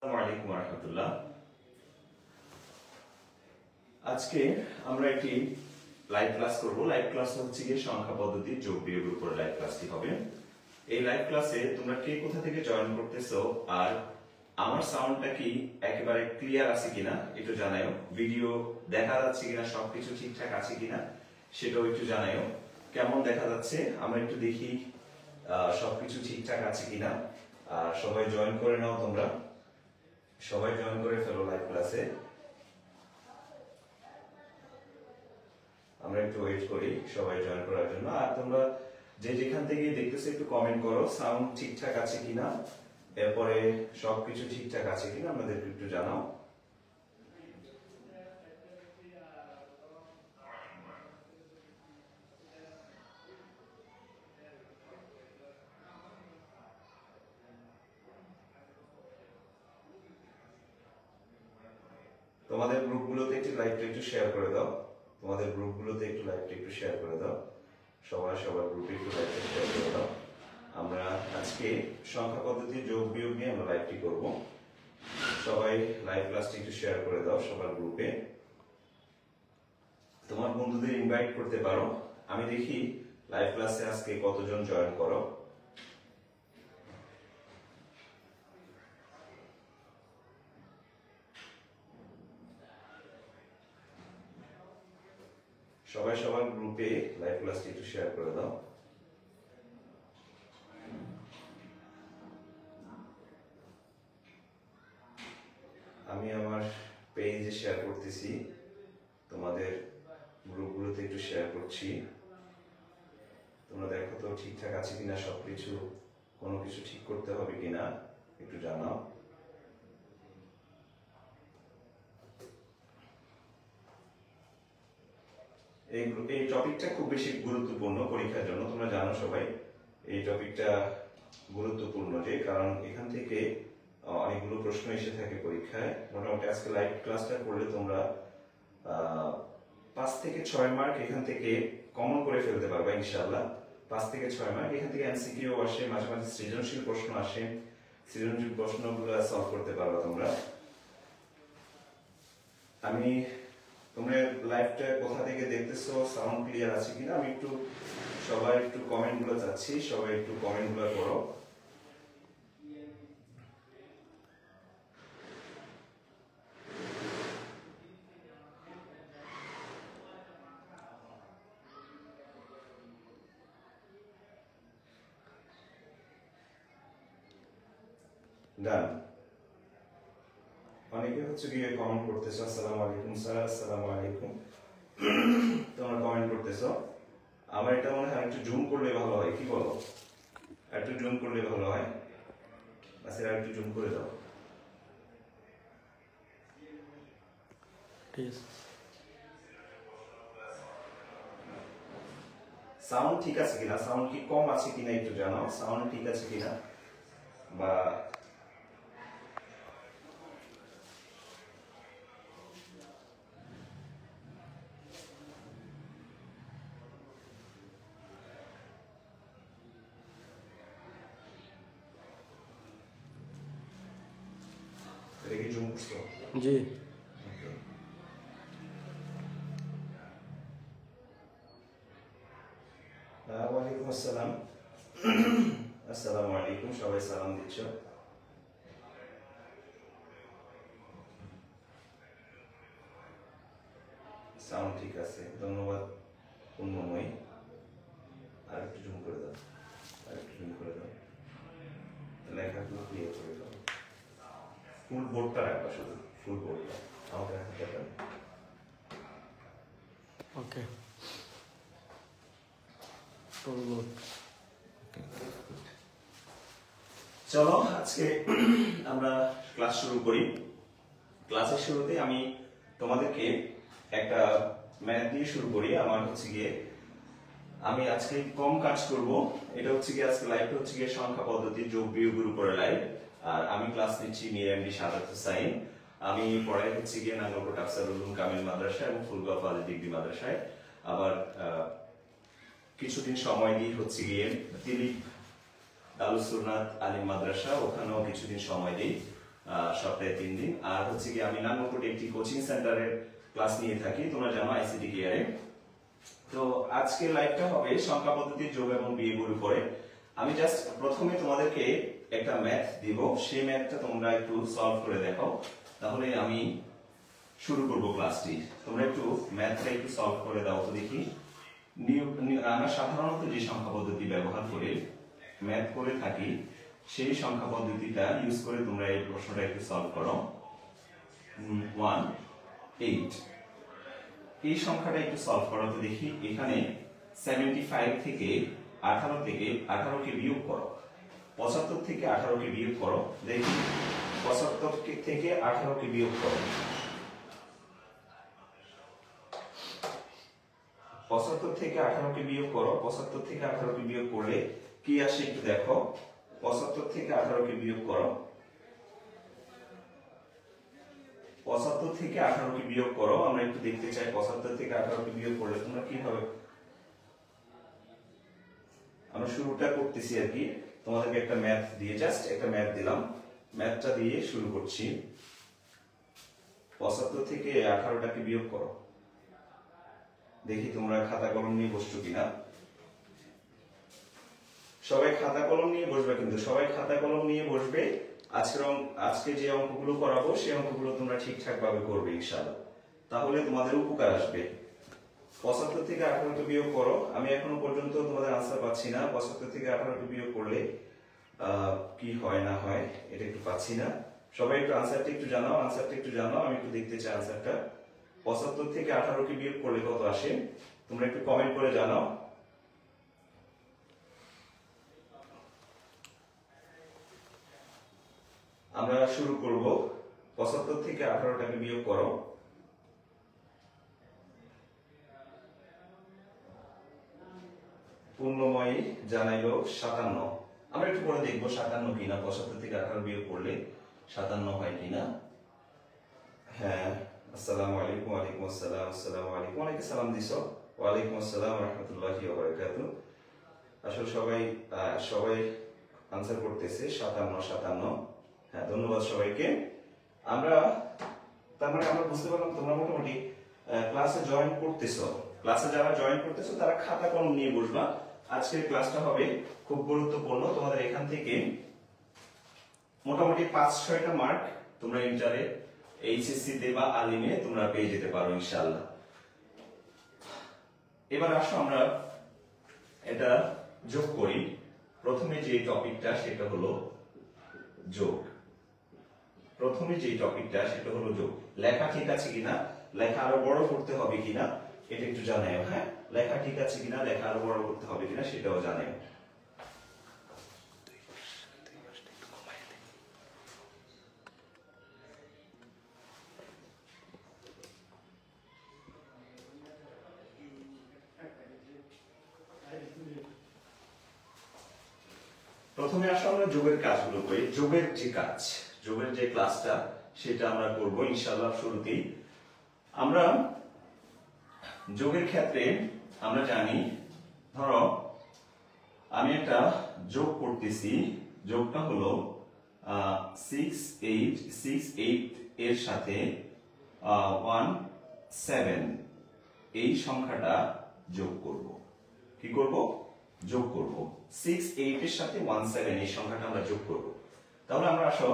আসসালামু আলাইকুম রাহমাতুল্লাহ। আজকে আমরা একটি লাইভ ক্লাস করব। লাইভ ক্লাস হচ্ছে গিয়ে সংখ্যা পদ্ধতি যোগ বিয়োগের উপর লাইভ ক্লাসটি হবে। এই লাইভ ক্লাসে তোমরা কে কোথা থেকে জয়েন করতেছো আর আমার সাউন্ডটা কি একেবারে ক্লিয়ার আছে কিনা একটু জানাও। ভিডিও দেখা যাচ্ছে কিনা, সবকিছু ঠিকঠাক আছে কিনা সেটাও একটু জানাও। কেমন দেখা যাচ্ছে আমরা একটু দেখি, সবকিছু ঠিকঠাক আছে কিনা। সবাই জয়েন করে নাও, তোমরা সবাই জয়েন করে ফেলো লাইভ ক্লাসে। আমরা একটু ওয়েট করি সবাই জয়েন করার জন্য। আর তোমরা যে যেখান থেকে দেখতেছো একটু কমেন্ট করো সাউন্ড ঠিকঠাক আছে কিনা, এরপরে সবকিছু ঠিকঠাক আছে কিনা আমাদের একটু জানাও। তোমাদের গ্রুপগুলোতে একটু লাইভটা একটু শেয়ার করে দাও। তোমাদের গ্রুপগুলোতে একটু লাইভটা একটু শেয়ার করে দাও। সবার গ্রুপে একটু লাইভটা শেয়ার করে দাও। আমরা আজকে সংখ্যা পদ্ধতি যোগ বিয়োগ নিয়ে আমরা লাইভটি করব। সবাই লাইভ ক্লাসটি একটু শেয়ার করে দাও সবার গ্রুপে। তোমার বন্ধুদের ইনভাইট করতে পারো। আমি দেখি লাইভ ক্লাসে আজকে কতজন জয়েন করো। সবাই সবার গ্রুপে লাইভ ক্লাসটি একটু শেয়ার করে দাও। আমি আমার পেজে শেয়ার করতেছি, তোমাদের গ্রুপগুলোতে একটু শেয়ার করছি। তোমরা দেখো তো ঠিকঠাক আছে কিনা সবকিছু, কোনো কিছু ঠিক করতে হবে কিনা একটু জানাও। এই টপিকটা খুব বেশি গুরুত্বপূর্ণ পরীক্ষার জন্য, তোমরা জানো সবাই এই টপিকটা গুরুত্বপূর্ণ, যে কারণ এখান থেকে অনেকগুলো প্রশ্ন এসে থাকে পরীক্ষায়। মোটামুটি আজকে লাইভ ক্লাসটা করলে তোমরা 5 থেকে 6 মার্ক এখান থেকে কমন করে ফেলতে পারবে ইনশাআল্লাহ। 5 থেকে 6 মার্ক এখান থেকে এমসিকিউ আসে, মাঝে মাঝে সৃজনশীল প্রশ্ন আসে, সৃজনশীল প্রশ্নগুলো সলভ করতে পারবে তোমরা। আমি তোমরা লাইভটা কোথা থেকে দেখতেছো, সাউন্ড ক্লিয়ার আছে কিনা আমি একটু সবাই একটু কমেন্ট গুলো চাচ্ছি, সবাই একটু কমেন্ট গুলো করো। ডান। অনেকে হচ্ছে গিয়ে কমেন্ট করতেছো, আসসালামু আলাইকুম স্যার, আসসালামু আলাইকুম। তোমরা কমেন্ট করতেছো। আমার এটা মনে হয় একটু জুম করলে ভালো হয়, কি বলো? একটু জুম করলে ভালো হয়। আচ্ছা একটু জুম করে দাও। সাউন্ড ঠিক আছে কিনা, সাউন্ড কি কম আছে কিনা একটু জানাও। সাউন্ড ঠিক আছে কিনা, বা এটা কি জুম করছো? জি। ওয়ালাইকুম আসসালাম। আসসালামু আলাইকুম, সবাই সালাম দিচ্ছ। সাউন্ড ঠিক আছে, ধন্যবাদ পূর্ণময়ী। আর একটু জুম করে দাও, আর একটু জুম করে দাও, লেখাগুলো ক্লিয়ার করে দাও। ফুল বোর্ডটা রাখবা, শুধু ফুল বোর্ডটা আমাকে রাখতে। ওকে, ফুল বোর্ড। চলো আজকে আমরা ক্লাস শুরু করি। ক্লাসের শুরুতে আমি তোমাদেরকে একটা ম্যাথ দিয়ে শুরু করি। আমার হচ্ছে গিয়ে আমি আজকে কম কাজ করব। এটা হচ্ছে গিয়ে আজকে লাইভটা হচ্ছে গিয়ে সংখ্যা পদ্ধতি যোগ বিয়োগের উপরে লাইভ। আর আমি ক্লাস নিচ্ছি মীর এমডি সাদাত হোসাইন। আমি পড়াই হচ্ছে গিয়ে নাঙ্গলকোট আফসার উলুম কামিল মাদ্রাসা এবং ফুলগাঁও ফাজিল ডিগ্রি মাদ্রাসায়। আবার কিছুদিন সময় দিই হচ্ছে গিয়ে দিলীপ দারুস সুন্নাত আলিম মাদ্রাসা, ওখানেও কিছুদিন সময় দিই। সপ্তাহে 3 দিন। আর হচ্ছে কি আমি নান্নপুরে একটি কোচিং সেন্টারের ক্লাস নিয়ে থাকি, তোমরা জানো আইসিটি কেয়ারে। তো আজকে লাইভটা হবে সংখ্যা পদ্ধতির যোগ এবং বিয়োগের উপরে। আমি জাস্ট প্রথমে তোমাদেরকে একটা ম্যাথ দিব, সেই ম্যাথটা তোমরা একটু সলভ করে দেখো, তাহলে আমি শুরু করব ক্লাসটি। তোমরা একটু ম্যাথটা একটু সলভ করে দাও তো দেখি। আমরা সাধারণত যে সংখ্যা পদ্ধতি ব্যবহার করে ম্যাথ করে থাকি, সেই সংখ্যা পদ্ধতিটা ইউজ করে তোমরা এই প্রশ্নটা একটু সলভ করো। 1 8 এই সংখ্যাটা একটু সলভ করো তো দেখি। এখানে 75 থেকে 18 কে বিয়োগ করো, 75 থেকে 18 কে বিয়োগ করো, দেখি 75 থেকে 18 কে বিয়োগ করো। 75 থেকে 18 কে বিয়োগ করো, 75 থেকে 18 কে বিয়োগ করলে কি আসে একটু দেখো। 75 থেকে 18 কে বিয়োগ করো, 75 থেকে 18 কে বিয়োগ করো। আমরা একটু দেখতে চাই 75 থেকে 18 কে বিয়োগ করলে তোমরা কি হবে। আমরা শুরুটা করতেছি আর কি, তোমাদেরকে একটা ম্যাথ দিয়ে, জাস্ট একটা ম্যাথ দিলাম, ম্যাথটা দিয়ে শুরু করছি। 75 থেকে 18টাকে বিয়োগ করো, দেখি তোমরা খাতা কলম নিয়ে বসছো কিনা। সবাই খাতা কলম নিয়ে বসবে, কিন্তু সবাই খাতা কলম নিয়ে বসবে। আজকে যে অঙ্কগুলো করাবো সেই অঙ্কগুলো তোমরা ঠিকঠাক ভাবে করবে ইনশাআল্লাহ, তাহলে তোমাদের উপকার আসবে। 75 থেকে 18কে বিয়োগ করো। আমি এখনো পর্যন্ত তোমাদের আনসার পাচ্ছি না। 75 থেকে 18কে বিয়োগ করলে কি হয় না হয় এটা একটু পাচ্ছি না। সবাই একটু আনসারটা একটু জানাও, আনসারটা একটু জানাও, আমি একটু দেখতে চাই আনসারটা। 75 থেকে 18কে বিয়োগ করলে কত আসে তোমরা একটু কমেন্ট করে জানাও। আমরা শুরু করব। 75 থেকে 18টাকে বিয়োগ করো। পূর্ণময়ী জানাইলো 57। আমরা একটু পরে দেখবো 57 কিনা, 75 থেকে 18 বিয়োগ করলে 57 হয় কিনা। হ্যাঁ, আসসালামু আলাইকুম। ওয়ালাইকুম আসসালাম। আসসালামু আলাইকুম। অনেকে সালাম দিছো। ওয়ালাইকুম আসসালাম ওয়া রাহমাতুল্লাহি ওয়া বারাকাতুহু। আসলে সবাই আনসার করতেছে 57। হ্যাঁ, ধন্যবাদ সবাইকে। তার মানে আমরা বুঝতে পারলাম তোমরা মোটামুটি ক্লাসে জয়েন করতেছো। ক্লাসে যারা জয়েন করতেছো তারা খাতা কলম নিয়ে বসবা। আজকের ক্লাসটা হবে খুব গুরুত্বপূর্ণ। তোমাদের এখান থেকে মোটামুটি 5-6টা মার্ক তোমরা ইন্টারে, এইচএসসি তে বা আলিমে তোমরা পেয়ে যেতে পারো ইনশাআল্লাহ। এবার আসো আমরা এটা যোগ করি। প্রথমে যে টপিকটা সেটা হলো যোগ। যোগ। লেখা ঠিক আছে কিনা, লেখা আরো বড় করতে হবে কিনা এটা একটু জানাও। হ্যাঁ, লেখা ঠিক আছে কিনা, লেখা আরো বড় করতে হবে কিনা সেটাও জানাও। প্রথমে আসলে আমরা যোগের কাজগুলো করি। যোগের যে ক্লাসটা সেটা আমরা করব ইনশাআল্লাহ শুরুতেই। আমরা যোগের ক্ষেত্রে আমরা জানি, ধরো আমি একটা যোগ করতেছি, যোগটা হলো 6 8 এর সাথে 1 7 এই সংখ্যাটা যোগ করব। কি করব? যোগ করব। 6 8 এর সাথে 1 7 এই সংখ্যাটা আমরা যোগ করব। তাহলে আমরা আসো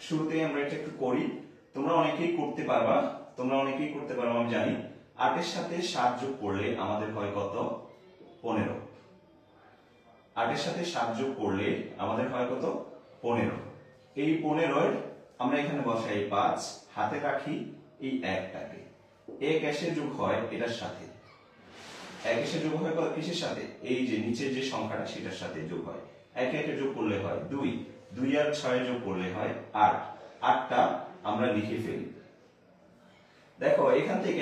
শুরুতেই আমরা এটা একটু করি। তোমরা অনেকেই করতে পারবা, আমি জানি। 8 এর সাথে 7 যোগ করলে আমাদের হয় কত? 15। 8 এর সাথে 7 যোগ করলে আমাদের হয় কত? 15। এই 15 আমরা এখানে বসাই 5, হাতে রাখি এই 1টাকে। 1 এসে যোগ হয় এটার সাথে, 1 এসে যোগ হয় কত কিসের সাথে? এই যে নিচের যে সংখ্যাটা সেটার সাথে যোগ হয়। 1 1 যোগ করলে হয় 2, 2 আর 6 যোগ করলে হয় 8। 8টা আমরা লিখে ফেলি। দেখো এখান থেকে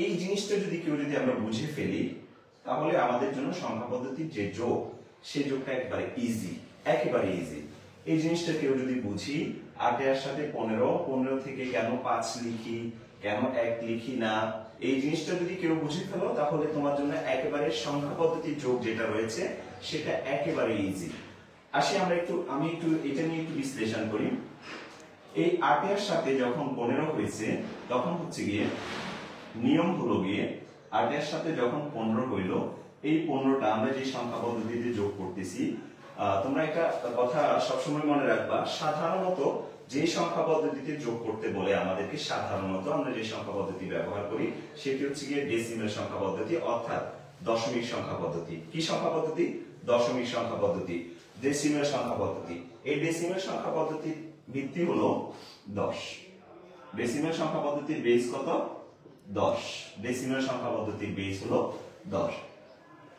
এই জিনিসটা যদি আমরা বুঝে ফেলি, তাহলে আমাদের জন্য সংখ্যা পদ্ধতির যে যোগ, সেই যোগটা একেবারে ইজি। এই জিনিসটা কেউ যদি বুঝি, 8 এর সাথে 15 থেকে কেন 5 লিখি, কেন 1 লিখি না, এই জিনিসটা যদি কেউ বুঝে ফেলো, তাহলে তোমার জন্য একেবারে সংখ্যা পদ্ধতির যোগ যেটা রয়েছে সেটা একেবারে ইজি। আমি একটু এটা নিয়ে একটু বিশ্লেষণ করি। এই 8 এর সাথে যখন 15 হয়েছে তখন হচ্ছে গিয়ে নিয়ম হলো গিয়ে 8 এর সাথে যখন 15 হইল, এই 15টা আমরা যে সংখ্যা পদ্ধতিতে যোগ করতেছি, তোমরা একটা কথা সবসময় মনে রাখবা, সাধারণত যে সংখ্যা পদ্ধতিতে যোগ করতে বলে আমাদেরকে, সাধারণত আমরা যে সংখ্যা পদ্ধতি ব্যবহার করি সেটি হচ্ছে গিয়ে ডেসিমেল সংখ্যা পদ্ধতি, অর্থাৎ দশমিক সংখ্যা পদ্ধতি। কি সংখ্যা পদ্ধতি? দশমিক সংখ্যা পদ্ধতি, ডেসিমেল সংখ্যা পদ্ধতি। এই ডেসিমেল সংখ্যা পদ্ধতির ভিত্তি হলো 10। ডেসিমেল সংখ্যা পদ্ধতির বেস কত? 10। ডেসিমেল সংখ্যা পদ্ধতির বেস হলো 10।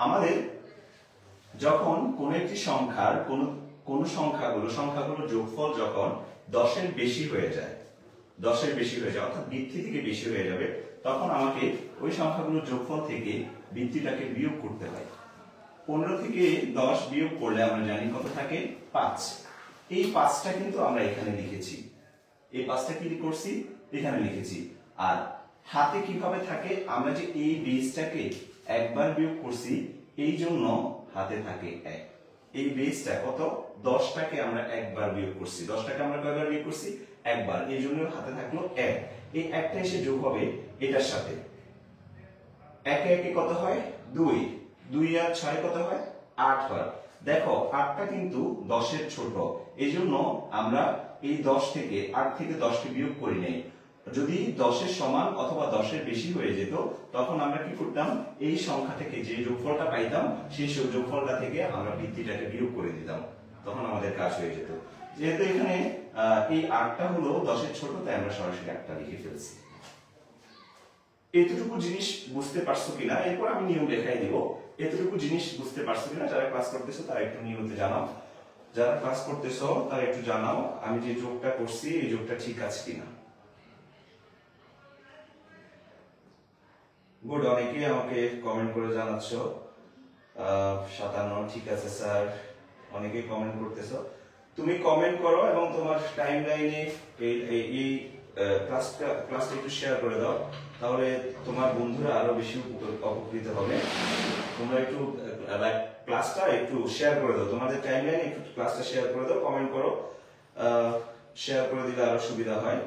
আমাদের যখন কোন একটি সংখ্যার কোন সংখ্যাগুলো যোগফল যখন 10 এর বেশি হয়ে যায়, 10 এর বেশি হয়ে যায় অর্থাৎ বৃদ্ধি থেকে বেশি হয়ে যাবে, তখন আমাকে ওই সংখ্যাগুলোর যোগফল থেকে বৃদ্ধিটাকে বিয়োগ করতে হয়। 15 থেকে 10 বিয়োগ করলে আমরা জানি কত থাকে? 5। এই 5টা কিন্তু আমরা এখানে লিখেছি, এই 5টা কি করছি? এখানে লিখেছি। আর হাতে কিভাবে থাকে? আমরা যে এই বেসটাকে একবার বিয়োগ করছি, এই জন্য হাতে থাকে 1। এই বেসটা কত? 10টাকে আমরা একবার বিয়োগ করছি। 10টাকে আমরা কয়বার বিয়োগ করছি? একবার। এই জন্য হাতে থাকলো 1। এই 1টা এসে যোগ হবে এটার সাথে। 1 এ কত হয়? 2। 2 আর 6 কত হয়? 8 হয়। দেখো 8টা কিন্তু 10 এর ছোট, এই জন্য আমরা এই 10 থেকে 8 থেকে 10কে বিয়োগ করি নাই। যদি 10 এর সমান অথবা 10 এর বেশি হয়ে যেত, তখন আমরা কি করতাম? এই সংখ্যা থেকে যে যোগফলটা পাইতাম, সেই যোগফলটা থেকে আমরা বৃদ্ধিটাকে বিয়োগ করে দিতাম, তখন আমাদের কাজ হয়ে যেত। যেহেতু এখানে এই 8টা হলো 10 এর ছোট, তাই আমরা সরাসরি 8টা লিখে ফেলছি। এতটুকু জিনিস বুঝতে পারছো কিনা? এরপর আমি নিয়ম দেখাই দিব। এতটুকু জিনিস বুঝতে পারছো কিনা? যারা ক্লাস করতেছো তারা একটু নিয়মিত জানাও, যারা ক্লাস করতেছো তারা একটু জানাও আমি যে যোগটা করছি এই যোগটা ঠিক আছে কিনা। গুড, অনেকে আমাকে কমেন্ট করে জানাচ্ছ 57 ঠিক আছে স্যার, অনেকে কমেন্ট করতেছো। তুমি কমেন্ট করো এবং তোমার টাইমলাইনে এই ক্লাসটা একটু শেয়ার করে দাও, তাহলে তোমার বন্ধুরা আরো বেশি উপকৃত হবে। তোমরা একটু ক্লাসটা একটু শেয়ার করে দাও, তোমাদের টাইমলাইনে একটু ক্লাসটা শেয়ার করে দাও, কমেন্ট করো, শেয়ার করে দিলে আরো সুবিধা হয়।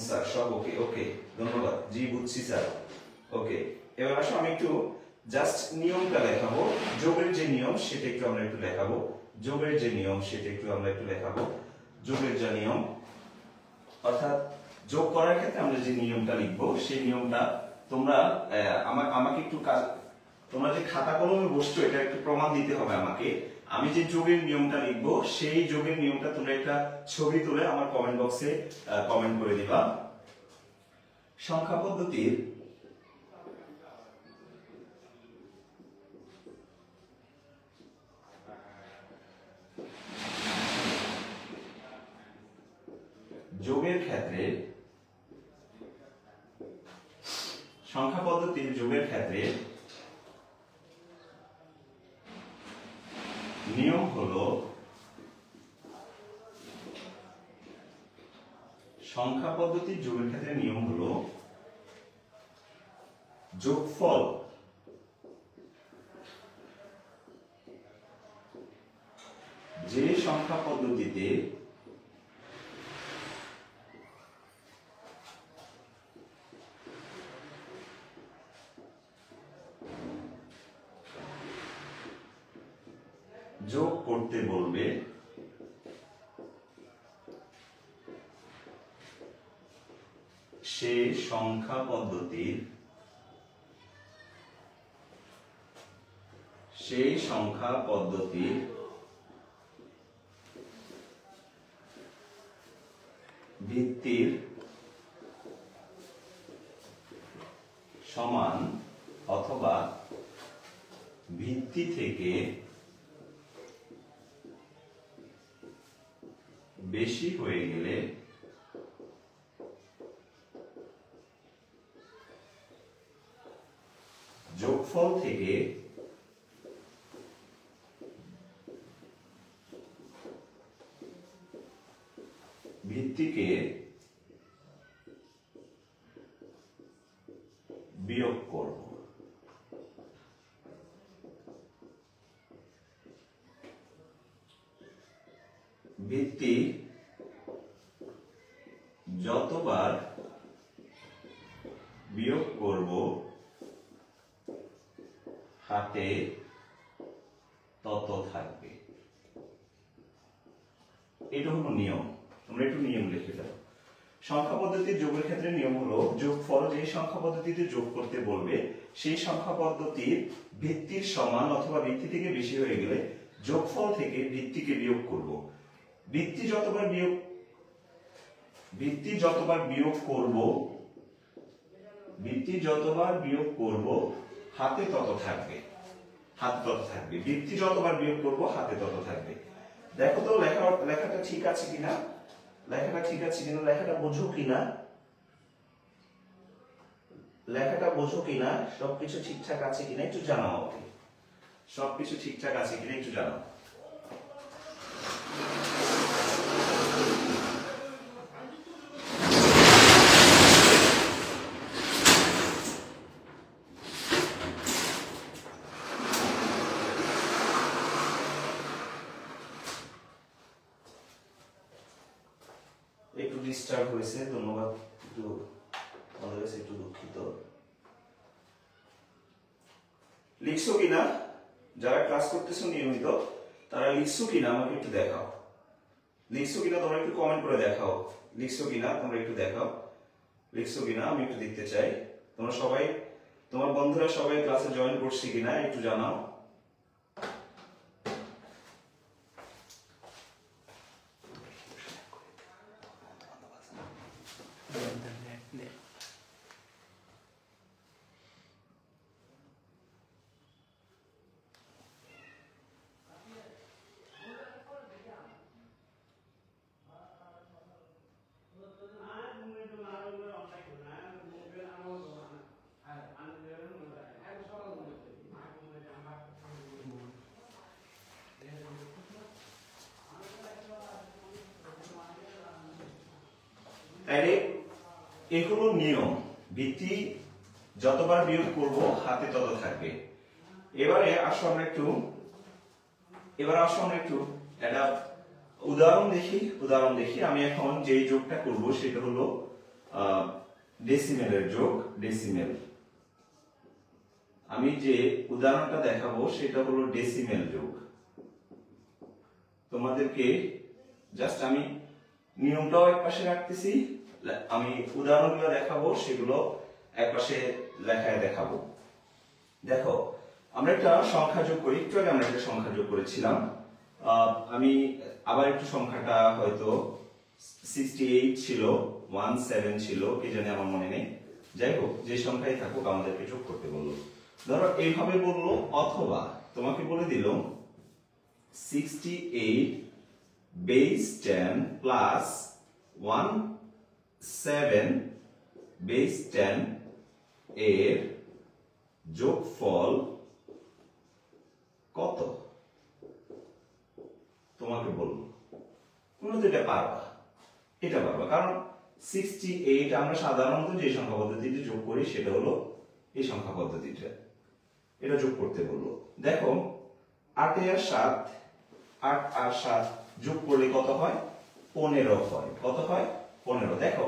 স্যার সব ওকে? ওকে, ধন্যবাদ। জি বুঝছি স্যার, ওকে। এবার আসো আমি একটু জাস্ট নিয়মটা লেখাবো, যোগের যে নিয়ম সেটা একটু আমরা একটু লেখাবো। যোগের যে নিয়ম সেটা একটু আমরা একটু লেখাবো। যোগের যে নিয়ম, অর্থাৎ যোগ করার ক্ষেত্রে আমরা যে নিয়মটা লিখবো সেই নিয়মটা তোমরা আমাকে একটু তোমরা যে খাতা কলমে বসছো এটা একটু প্রমাণ দিতে হবে আমাকে। আমি যে যোগের নিয়মটা লিখবো সেই যোগের নিয়মটা তোমরা একটা ছবি তুলে আমার কমেন্ট বক্সে কমেন্ট করে দিবা। সংখ্যা পদ্ধতির যোগের ক্ষেত্রে, সংখ্যা পদ্ধতির যোগের ক্ষেত্রে নিয়ম হলো, সংখ্যা পদ্ধতির যোগের ক্ষেত্রে নিয়ম হলো যোগফল যে সংখ্যা পদ্ধতিতে যোগ করতে বলবে সেই সংখ্যা পদ্ধতির ভিত্তির সমান অথবা ভিত্তি থেকে বেশি হয়ে গেলে যোগফল থেকে ভিত্তিকে বিয়োগ করব। ভিত্তি যতবার বিয়োগ করব হাতে তত থাকবে। এটা হলো নিয়ম, তোমরা একটু নিয়ম লিখে ফেলো। সংখ্যা পদ্ধতির যোগের ক্ষেত্রে নিয়ম হলো যোগফল যে সংখ্যা পদ্ধতিতে যোগ করতে বলবে সেই সংখ্যা পদ্ধতির ভিত্তির সমান অথবা ভিত্তি থেকে বেশি হয়ে গেলে যোগফল থেকে ভিত্তিকে বিয়োগ করব। ভিত্তি যতবার বিয়োগ করব হাতে তত থাকবে, ভিত্তি যতবার বিয়োগ করব হাতে তত থাকবে। দেখো তো লেখাটা ঠিক আছে কিনা, লেখাটা বোঝো কিনা, সবকিছু ঠিকঠাক আছে কিনা একটু জানাও আমাকে, সবকিছু ঠিকঠাক আছে কিনা একটু জানাও। একটু ডিস্টার্ব হয়েছে, ধন্যবাদ, একটু আমাদের কাছে একটু দুঃখিত। লিখছো কিনা যারা ক্লাস করতেছো নিয়মিত তারা লিখছো কিনা আমাকে একটু দেখাও, লিখছো কিনা তোমরা একটু কমেন্ট করে দেখাও, লিখছো কিনা তোমরা একটু দেখাও, লিখছো কিনা আমি একটু দেখতে চাই। তোমরা সবাই, তোমার বন্ধুরা সবাই ক্লাসে জয়েন করছে কিনা একটু জানাও। তাহলে এগুলো নিয়ম, ভিত্তি যতবার বিয়োগ করব হাতে তত থাকবে। এবারে আসো আমরা একটু একটা উদাহরণ দেখি। আমি এখন যে যোগটা করব সেটা হলো ডেসিমেলের যোগ, ডেসিমেল। আমি যে উদাহরণটা দেখাবো সেটা হলো ডেসিমেল যোগ। তোমাদেরকে জাস্ট আমি নিয়মটাও একপাশে রাখতেছি, আমি উদাহরণগুলো দেখাবো সেগুলো একপাশে লেখায় দেখাবো। দেখো আমরা একটা সংখ্যা যোগ করি, একটু আগে আমরা একটা সংখ্যা যোগ করেছিলাম। আমি আবার একটু সংখ্যাটা হয়তো 68 ছিল, 17 ছিল, কি জানি আমার মনে নেই। যাই হোক, যে সংখ্যাই থাকুক আমাদেরকে যোগ করতে বললো। ধরো এইভাবে বললো, অথবা তোমাকে বলে দিল 68 base 10 plus 17 base 10 এর যোগফল কত? তোমাকে বলবো, তোমরা তো এটা পারবা, কারণ 68 আমরা সাধারণত যে সংখ্যা পদ্ধতিতে যোগ করি সেটা হলো এই সংখ্যা পদ্ধতিটা, এটা যোগ করতে বলবো। দেখো 8 আর 7 যোগ করলে কত হয়? 15 হয়। কত হয়? 15। দেখো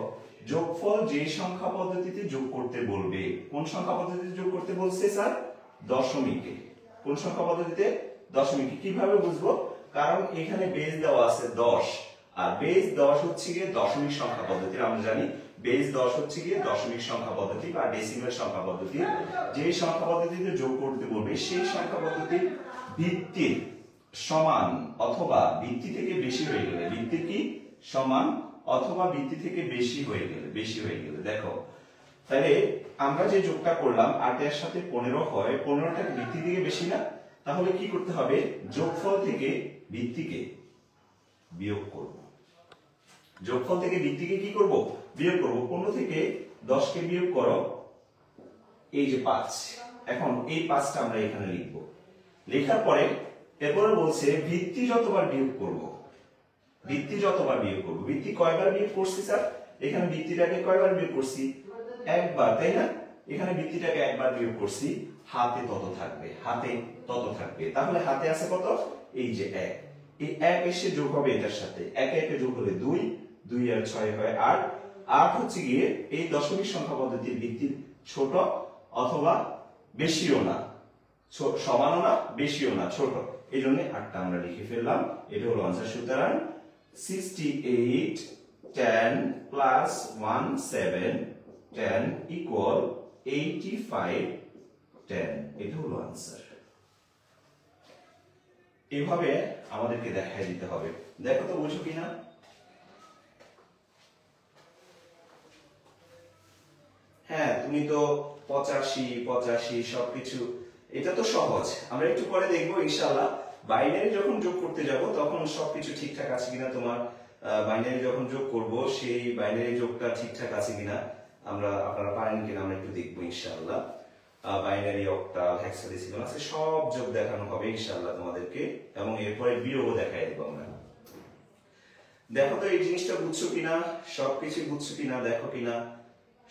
যোগফল যে সংখ্যা পদ্ধতিতে যোগ করতে বলবে, কোন সংখ্যা পদ্ধতিতে যোগ করতে বলছে স্যার? দশমিকে। কোন সংখ্যা পদ্ধতিতে? দশমিকে। কিভাবে বুঝবো? কারণ এখানে বেস দেওয়া আছে 10, আর বেস 10 হচ্ছে গিয়ে দশমিক সংখ্যা পদ্ধতি। আমরা জানি বেস 10 হচ্ছে গিয়ে দশমিক সংখ্যা পদ্ধতি বা ডেসিমেল সংখ্যা পদ্ধতি। যে সংখ্যা পদ্ধতিতে যোগ করতে বলবে সেই সংখ্যা পদ্ধতির ভিত্তির সমান অথবা ভিত্তি থেকে বেশি হয়ে গেলে, ভিত্তি কি সমান অথবা ভিত্তি থেকে বেশি হয়ে গেলে দেখো তাহলে আমরা যে যোগটা করলাম 8 এর সাথে 15 হয়, 15টা ভিত্তি থেকে বেশি না? তাহলে কি করতে হবে? যোগফল থেকে ভিত্তিকে বিয়োগ করব। যোগফল থেকে ভিত্তিকে কি করব? বিয়োগ করব। 15 থেকে 10 কে বিয়োগ করো, এই যে 5। এখন এই 5টা আমরা এখানে লিখব। লেখার পরে এরপরে বলছে ভিত্তি যতবার বিয়োগ করব, ভিত্তি কয়বার বিয়োগ করছি স্যার? এখানে ভিত্তিটাকে কয়বার বিয়োগ করছি? একবার, তাই না? এখানে ভিত্তিটাকে একবার বিয়োগ করছি, হাতে তত থাকবে। তাহলে হাতে আছে কত? এই যে 1। এই 1 এসে যোগ হবে এটার সাথে, একে একে যোগ হলে 2, 2 আর 6 হয় 8। 8 হচ্ছে গিয়ে এই দশমিক সংখ্যা পদ্ধতির ভিত্তির ছোট অথবা বেশিও না, সমানও না বেশিও না, ছোট। এই জন্য 8টা আমরা লিখে ফেললাম। এটা হলো आंसर। সুতরাং 68 10 প্লাস 1 7 10 ইকুয়াল 85 10। এটা হলো आंसर। এইভাবে আমাদেরকে দেখাই দিতে হবে। দেখো তো বুঝো কিনা। হ্যাঁ, তুমি তো 85 85 সবকিছু, এটা তো সহজ। আমরা একটু পরে দেখবো ইনশাআল্লাহ বাইনারি যখন যোগ করতে যাব তখন সবকিছু ঠিকঠাক আছে কিনা। তোমার বাইনারি যখন যোগ করব সেই বাইনারি যোগটা ঠিকঠাক আছে কিনা, আপনারা পারেন কিনা আমরা একটু দেখবো ইনশাআল্লাহ। বাইনারি, অক্টাল, হেক্সাডেসিমাল আছে, সব যোগ দেখানো হবে ইনশাআল্লাহ তোমাদেরকে, এবং এরপরে বিয়োগও দেখাই দেব আমরা। দেখো তো এই জিনিসটা বুঝছো কিনা, সবকিছু বুঝছো কিনা, দেখো কিনা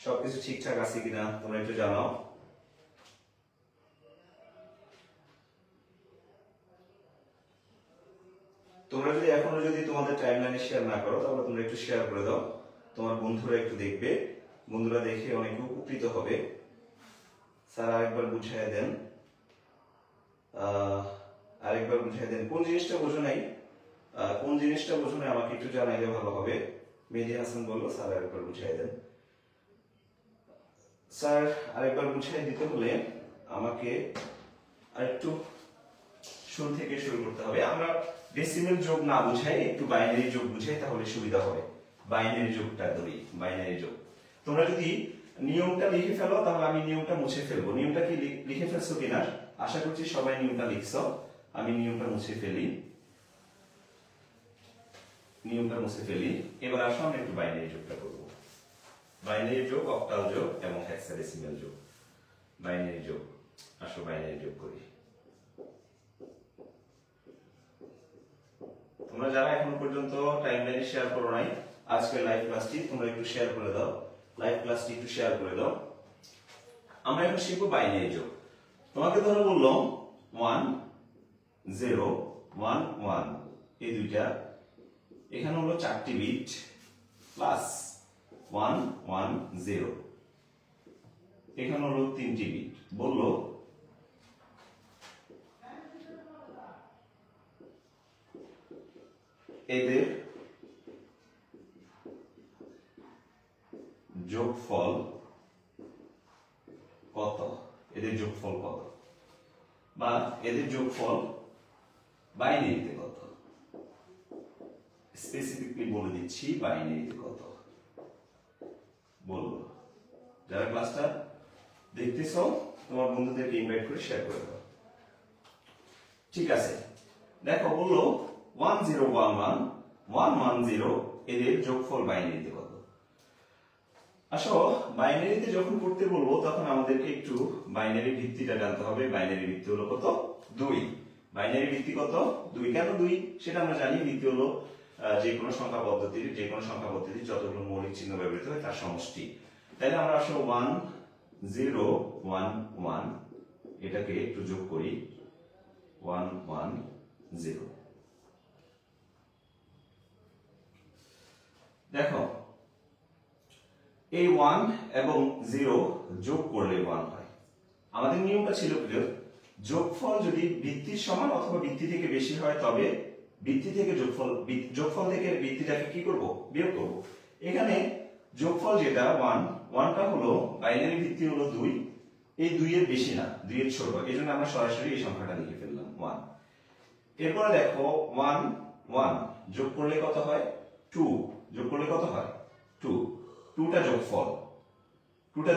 সবকিছু ঠিকঠাক আছে কিনা তোমরা একটু জানাও। তোমরা যদি এখনো তোমাদের টাইমলাইনে শেয়ার না করো তাহলে তোমরা একটু শেয়ার করে দাও, তোমার বন্ধুরা একটু দেখবে, বন্ধুরা দেখে অনেক উপকৃত হবে। স্যার আরেকবার বুঝিয়ে দেন, আরেকবার বুঝিয়ে দেন। কোন জিনিসটা বোঝো নাই, কোন জিনিসটা বোঝো নাই আমাকে একটু জানাইলে ভালো হবে। মেহেদী হাসান বললো স্যার আরেকবার বুঝিয়ে দেন। স্যার আরেকবার বুঝিয়ে দিতে হলে আমাকে আরেকটু শুরু থেকে শুরু করতে হবে। আমরা ডেসিমেল যোগ না বুঝাই, একটু বাইনারি যোগ বুঝাই, তাহলে সুবিধা হবে। বাইনারি যোগটা ধরি, বাইনারি যোগ। তোমরা যদি নিয়মটা লিখে ফেলো তাহলে আমি নিয়মটা মুছে ফেলবো। নিয়মটা কি লিখে ফেলছো কিনা আশা করছি সবাই নিয়মটা লিখছো। আমি নিয়মটা মুছে ফেলি, নিয়মটা মুছে ফেলি। এবার আসো আমরা একটু বাইনারি যোগটা করব। বাইনারি যোগ, অক্টাল যোগ এবং হেক্সাডেসিমাল যোগ। বাইনারি যোগ, আসো বাইনারি যোগ করি। তোমরা যারা এখনো পর্যন্ত টাইমলাইনে শেয়ার করো নাই আজকে লাইভ ক্লাসটি, তোমরা একটু শেয়ার করে দাও, লাইভ ক্লাসটি একটু শেয়ার করে দাও। আমরা এখন শিখবো বাইনারি যোগ। তোমাকে ধরো বললাম 1 0 1 1, এই দুইটা, এখানে হলো 4টি বিট, প্লাস 1 1 0, এখানে হলো 3টি বিট। বললো এদের যোগফল কত, এদের যোগফল কত, বা এদের যোগফল বাইনারিতে কত, স্পেসিফিকলি বলে দিচ্ছি বাইনারিতে কত বলবো। যারা ক্লাসটা দেখতেছো তোমার বন্ধুদেরকে ইনভাইট করে শেয়ার করে দাও। ঠিক আছে, দেখো বললো 1 0 1 1 1 1 0, এদের যোগফল বাইনারিতে কত। আসো বাইনারিতে যখন করতে বলবো তখন আমাদেরকে একটু বাইনারি ভিত্তিটা জানতে হবে। বাইনারি ভিত্তি হলো কত, 2। বাইনারি ভিত্তি কত, 2। কেন 2 সেটা আমরা জানি। ভিত্তি হলো যে কোনো সংখ্যা পদ্ধতির যতগুলো মৌলিক চিহ্ন ব্যবহৃত হয় তার সমষ্টি। তাহলে আমরা আসো 1 0 1 1, এটাকে একটু যোগ করি, 1 1 0। দেখো এই 1 এবং 0 যোগ করলে 1 হয়। আমাদের নিয়মটা ছিল যোগফল যদি ভিত্তির সমান অথবা ভিত্তি থেকে বেশি হয় তবে ভিত্তি থেকে যোগফল থেকে ভিত্তিটাকে কি করব, বিয়োগ করব। এখানে যোগফল যেটা 1, 1টা হলো বাইনারি ভিত্তি হলো 2, এই 2 এর বেশি না, 2 এর ছোট, এজন্য আমরা সরাসরি এই সংখ্যাটা লিখে ফেললাম 1। এরপরে দেখো 1 1 যোগ করলে কত হয়, 2 যোগ করলে কত হয়, 2, 2টা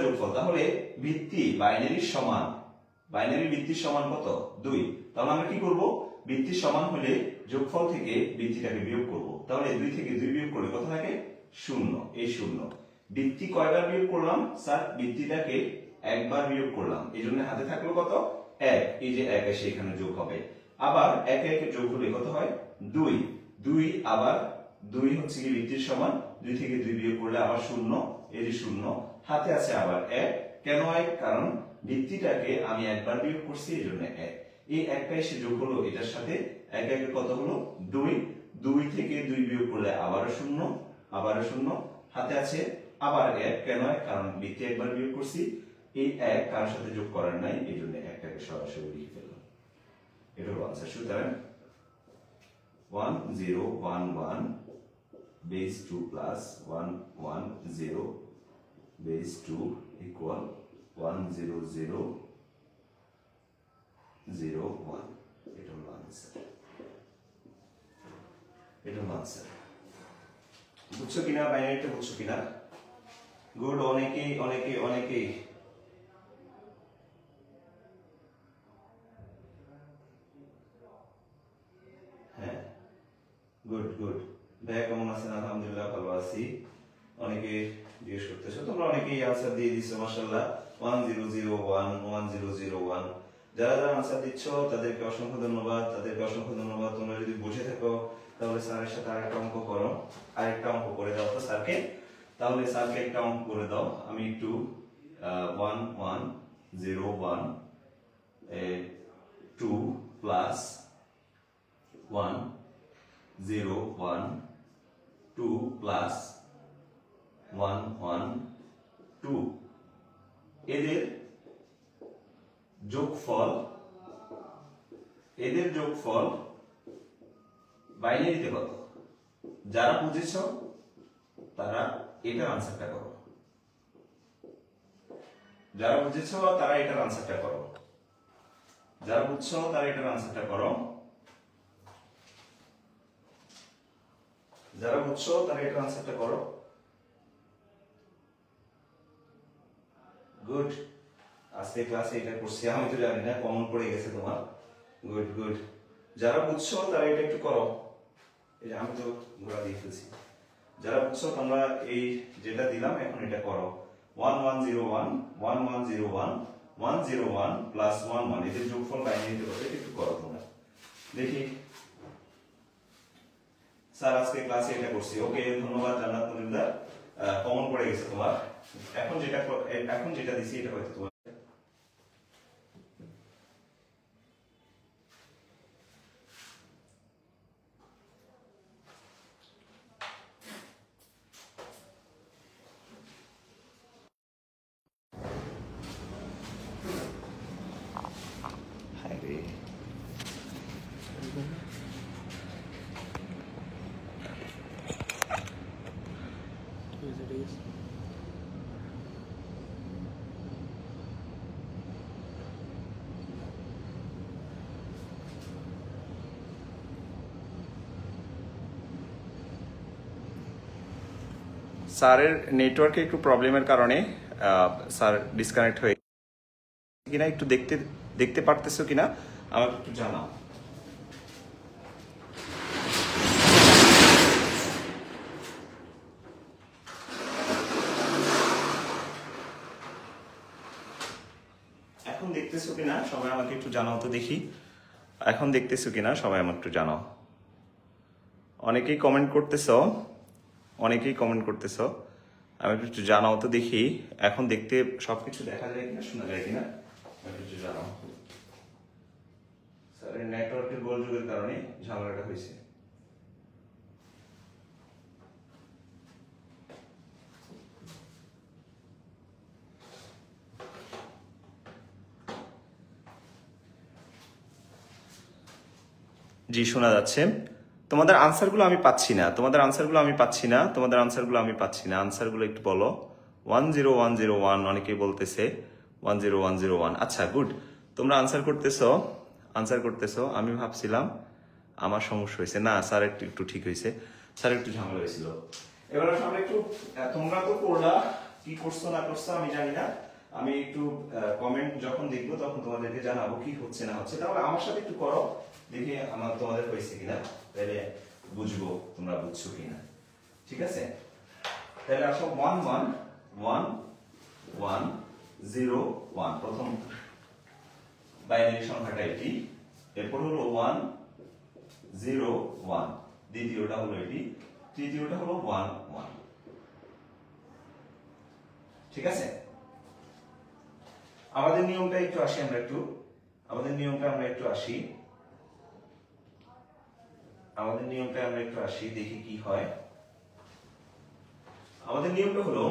যোগফল, তাহলে ভিত্তি বাইনারির সমান, বাইনারি ভিত্তির সমান কত, 2। তাহলে আমরা কি করব, ভিত্তির সমান হলে যোগফল থেকে ভিত্তিটাকে বিয়োগ করব। তাহলে 2 থেকে 2 বিয়োগ করলে কত থাকে, 0। এই 0, ভিত্তি কয়বার বিয়োগ করলাম স্যার, ভিত্তিটাকে একবার বিয়োগ করলাম, এইজন্য হাতে থাকলো কত, 1। এই যে 1 এসে এখানে যোগ হবে, আবার 1 1 যোগ হলে কত হয়, 2। 2 আবার 2 হচ্ছে কি ভিত্তির সমান, 2 থেকে 2 বিয়োগ করলে আবার 0, এই যে 0, হাতে আছে আবার 1। কেন 1, কারণ ভিত্তিটাকে আমি একবার বিয়োগ করছি, এইজন্য 1। এই একটা এসে যোগ হলো এটার সাথে, এক একে কত হলো 2, 2 থেকে 2 বিয়োগ করলে আবারও 0, আবারও 0, হাতে আছে আবার 1, কেন? কারণ বৃত্তে একবার বিয়োগ করছি, এই 1 কার সাথে যোগ করার নাই, এই জন্য একটাকে সরাসরি লিখে ফেললাম। এটা হলো আনসার। সুতরাং 1 0 1 1 বেস 2 প্লাস 1 1 0 বেস 2 ইকুয়াল 1 0 0 0 1। এটা হলো আনসার, এটা হলো আনসার। বুঝছো কিনা? বাইনারিটা বুঝছো কিনা? গুড। অনেকেই অনেকেই অনেকেই হ্যাঁ, গুড গুড। ভাইয়া কেমন আছেন? আলহামদুলিল্লাহ ভালো আছি। অনেকে জিজ্ঞেস করতেছো, তোমরা অনেকেই আনসার দিয়ে দিচ্ছ মাশাআল্লাহ। 1001 1001। যারা যারা আনসার দিচ্ছ তাদেরকে অসংখ্য ধন্যবাদ, তাদেরকে অসংখ্য ধন্যবাদ। তোমরা যদি বুঝে থাকো তাহলে স্যারের সাথে আরেকটা অঙ্ক করো, আরেকটা অঙ্ক করে দাও তো স্যারকে। তাহলে স্যারকে একটা অঙ্ক করে দাও। আমি একটু 1 1 0 1 2 প্লাস 1 0 1 2 প্লাস 1 1 2 এদের যোগফল বাইনারিতে কত? যারা বুঝেছো তারা এটার আনসারটা করো, যারা বুঝেছো তারা এটার আনসারটা করো, যারা বুঝছো তারা এটার আনসারটা করো, যারা বুঝছো তারা এটার আনসারটা করো। গুড। আজকে ক্লাসে এটা করছি, আমি তো জানি না, কমন পড়ে গেছে তোমার। Good good. যারা বুঝছো তারা এটা একটু করো। এই যে আমি তো ঘোরা দিয়ে ফেলছি। যারা বুঝছো তোমরা এই যেটা দিলাম এখন এটা করো। 1101 1101 101 প্লাস 11 এদের যোগফল বাইনারিতে কত? এটা একটু করো তোমরা দেখি। স্যার আজকে ক্লাসে এটা করছি। ওকে, ধন্যবাদ জান্নাত মজুমদার। কমন পড়ে গেছে তোমার। এখন যেটা দিছি এটা হয়তো তোমার Yes, it is. স্যারের নেটওয়ার্কে একটু প্রবলেমের কারণে স্যার ডিসকানেক্ট হয়ে কিনা একটু দেখতে পারতেছো কিনা আমাকে একটু জানাও। এখন দেখতেছো কিনা সবাই আমাকে একটু জানাও তো দেখি। এখন দেখতেছো কিনা সবাই আমাকে একটু জানাও। অনেকেই কমেন্ট করতেছো, আমি একটু জানাও তো দেখি। এখন দেখতে সবকিছু দেখা যায় কিনা, শোনা যায় কিনা একটু জানাও। স্যারের নেটওয়ার্কের গোলযোগের কারণে ঝামেলাটা হয়েছে। জি শোনা যাচ্ছে। তোমাদের আনসারগুলো আমি পাচ্ছি না, আনসারগুলো একটু বলো। 10101 অনেকেই বলতেছে 10101। আচ্ছা গুড, তোমরা আনসার করতেছো। আমি ভাবছিলাম আমার সমস্যা হয়েছে, না স্যার একটু ঠিক হয়েছে, স্যার একটু ঝামেলা হয়েছিল। এবার আমরা একটু, তোমরা তো পড়লা, কি করছো না করছো আমি জানি না, আমি একটু কমেন্ট যখন দেখবো তখন তোমাদেরকে জানাবো কি হচ্ছে না হচ্ছে। তাহলে আমার সাথে একটু করো দেখি আমার তোমাদের হয়েছে কিনা, তাহলে বুঝবো তোমরা বুঝছো কিনা। ঠিক আছে, তাহলে আসো 111101 প্রথম বাইনারি সংখ্যাটা এটি, এরপর হলো 101, দ্বিতীয়টা হলো এটি, তৃতীয়টা হলো 11। ঠিক আছে, আমাদের নিয়মটা একটু আসি। আমাদের নিয়মটা আমরা একটু আসি, দেখি কি হয়। আমাদের নিয়মটা হলো,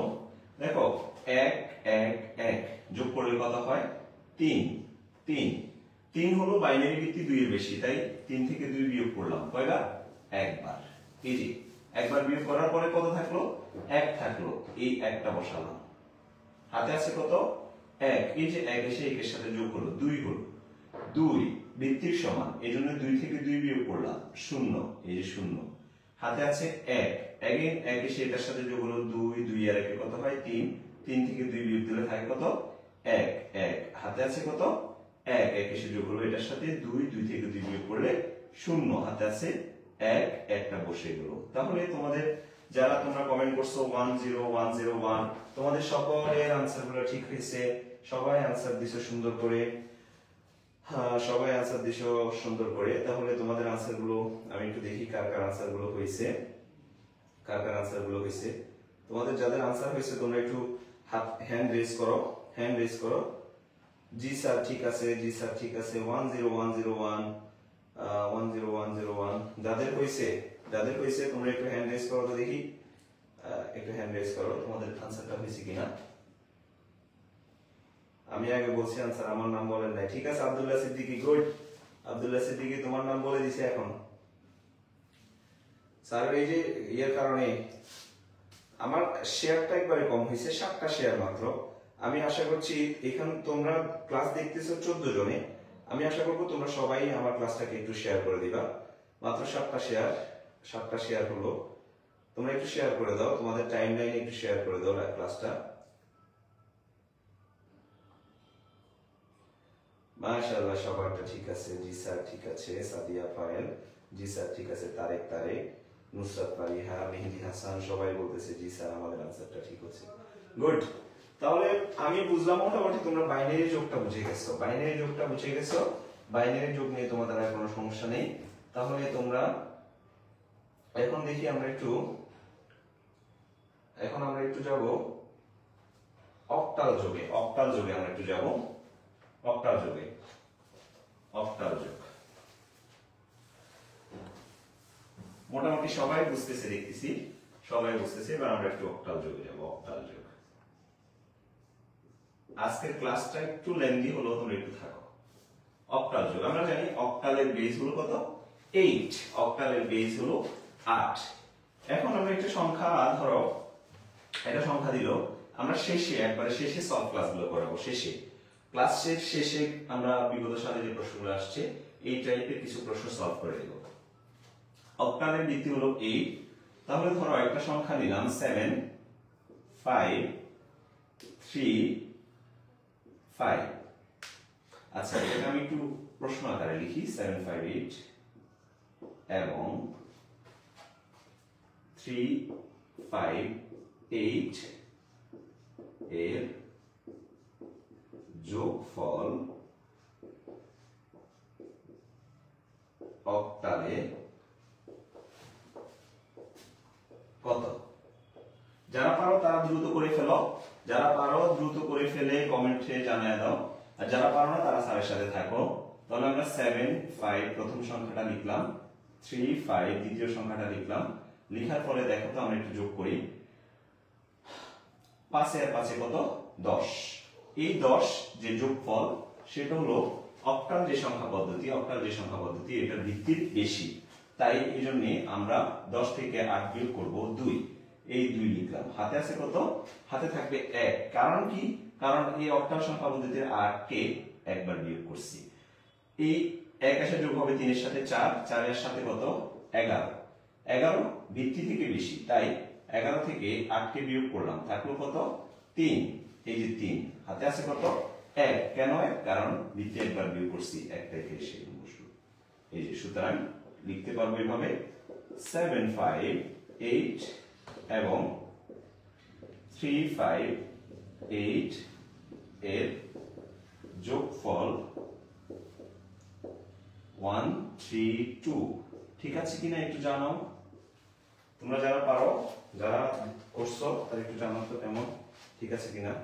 দেখো 1 1 1 যোগ করলে কত হয়? 3 3 3 হলো বাইনারি ভিত্তি 2 এর বেশি, তাই 3 থেকে 2 বিয়োগ করলাম কয়বার? একবার। এই যে একবার বিয়োগ করার পরে কত থাকলো? 1 থাকলো, এই একটা বসালাম। হাতে আছে কত? 1। এই যে 1 এসে 1 এর সাথে যোগ হলো, 2 হলো। 2 ভিত্তির সমান, এজন্য 2 থেকে 2 বিয়োগ করলাম, 0। এই যে 0। হাতে আছে 1, 1 এসে এটার সাথে যোগ হলো 2, 2 আর 1 কত হয়? 3। 3 থেকে 2 বিয়োগ দিলে থাকে কত? 1 1। হাতে আছে কত? 1 এসে যোগ হলো এটার সাথে 2, 2 থেকে 2 বিয়োগ করলে 0। হাতে আছে 1, একটা বসে গেল। তাহলে তোমাদের যারা তোমরা কমেন্ট করছো 10101, তোমাদের সকলের আনসারগুলো ঠিক হয়েছে। সবাই আনসার দিছো সুন্দর করে। হ্যাঁ, সবাই আনসার দিছো সুন্দর করে। তাহলে তোমাদের আনসারগুলো আমি একটু দেখি কার কার আনসারগুলো হয়েছে, কার কার আনসারগুলো হয়েছে। তোমাদের যাদের আনসার হয়েছে তোমরা একটু হাত হ্যান্ড রেজ করো, হ্যান্ড রেজ করো। জি স্যার ঠিক আছে, জি স্যার ঠিক আছে। 10101 10101 যাদের হয়েছে, যাদের হয়েছে তোমরা একটু হ্যান্ড রেজ করো তো দেখি, একটু হ্যান্ড রেজ করো তোমাদের আনসারটা হয়েছে কিনা। আমি আগে বলছি আনসার, আমার নাম বলেন নাই। ঠিক আছে আব্দুল্লাহ সিদ্দিকী, গুড। আব্দুল্লাহ সিদ্দিকী তোমার নাম বলে দিছে এখন। স্যার এই যে এর কারণে আমার শেয়ারটা একবারে কম হয়েছে, 7টা শেয়ার মাত্র। আমি আশা করছি এখানে তোমরা ক্লাস দেখতেছো 14 জনে, আমি আশা করবো তোমরা সবাই আমার ক্লাসটাকে একটু শেয়ার করে দিবা। মাত্র 7টা শেয়ার, 7টা শেয়ার হলো। তোমরা একটু শেয়ার করে দাও, তোমাদের টাইমলাইনে একটু শেয়ার করে দাও ক্লাসটা। মাশাআল্লাহ সবারটা ঠিক আছে। জি স্যার ঠিক আছে। সাদিয়া পায়েল, জি স্যার ঠিক আছে। তারেক তারেক, নুসরাত ফারিহা, মেহেদি হাসান সবাই বলতেছে জি স্যার আমাদের আনসারটা ঠিক হচ্ছে। গুড। তাহলে আমি বুঝলাম মোটামুটি তোমরা বাইনারি যোগটা বুঝে গেছো, বাইনারি যোগটা বুঝে গেছো। বাইনারি যোগ নিয়ে তোমাদের আর কোনো সমস্যা নেই। তাহলে তোমরা এখন দেখি আমরা একটু, এখন আমরা একটু যাব অক্টাল যোগে। অক্টাল যোগে আমরা একটু যাব, অক্টাল যোগে। অক্টাল যোগ মোটামুটি সবাই বুঝতেছে দেখতেছি, সবাই বুঝতেছে। এবার আমরা একটু অক্টাল যোগে যাব। অক্টাল যোগ আজকের ক্লাসটা একটু লেন্দি হলো, তোমরা একটু থাকো। অক্টাল যোগ আমরা জানি অক্টালের বেস হলো কত? 8। অক্টালের বেস হলো 8। এখন আমরা একটা সংখ্যা ধরো, একটা সংখ্যা দিল, আমরা শেষে একবারে শেষে সলভ ক্লাসগুলো করাবো। শেষে ক্লাসের শেষে আমরা বিগত সালে যে প্রশ্নগুলো আসছে এই টাইপের কিছু প্রশ্ন সলভ করে দেব। অক্টালের ভিত্তি হলো 8। তাহলে ধরো একটা সংখ্যা নিলাম 7 5 3 5। আচ্ছা এটাকে আমি একটু প্রশ্ন আকারে লিখি, 7 5 8 এবং 3 5 8 এর যোগফল অক্টালে কত? যারা পারো তারা দ্রুত করে ফেলো, যারা পারো দ্রুত করে ফেলে কমেন্টে জানিয়ে দাও, আর যারা পারো না তারা স্যারের সাথে থাকো। তাহলে আমরা 7 5 প্রথম সংখ্যাটা লিখলাম, 3 5 দ্বিতীয় সংখ্যাটা লিখলাম। লেখার পরে দেখো তো আমরা একটু যোগ করি। 5 আর 5 কত? 10। এই 10 যে যোগফল সেটা হলো অক্টাল যে সংখ্যা পদ্ধতি, অক্টাল যে সংখ্যা পদ্ধতি এটার ভিত্তির বেশি, তাই এই জন্য আমরা 10 থেকে 8 বিয়োগ করব 2। এই 2 লিখলাম। হাতে আছে কত? হাতে থাকবে 1। কারণ কি? কারণ এই অক্টাল সংখ্যা পদ্ধতির 8 কে একবার বিয়োগ করছি। এই 1 এর যোগ হবে 3 এর সাথে 4, 4 এর সাথে কত? 11। 11 ভিত্তি থেকে বেশি, তাই 11 থেকে 8 কে বিয়োগ করলাম, থাকলো কত? 3। এই যে 3, হাতে আছে কত? 1। কেন 1? কারণ ভিত্তি একবার বিয়োগ করছি, 1 থেকে এসে বসলো। এই যে সুতরাং লিখতে পারবো এভাবে 7 5 8 এবং 3 5 8 এর যোগফল 1 3 2। ঠিক আছে কিনা একটু জানাও, তোমরা যারা পারো, যারা করছো তারা একটু জানাও তো কেমন ঠিক আছে কিনা।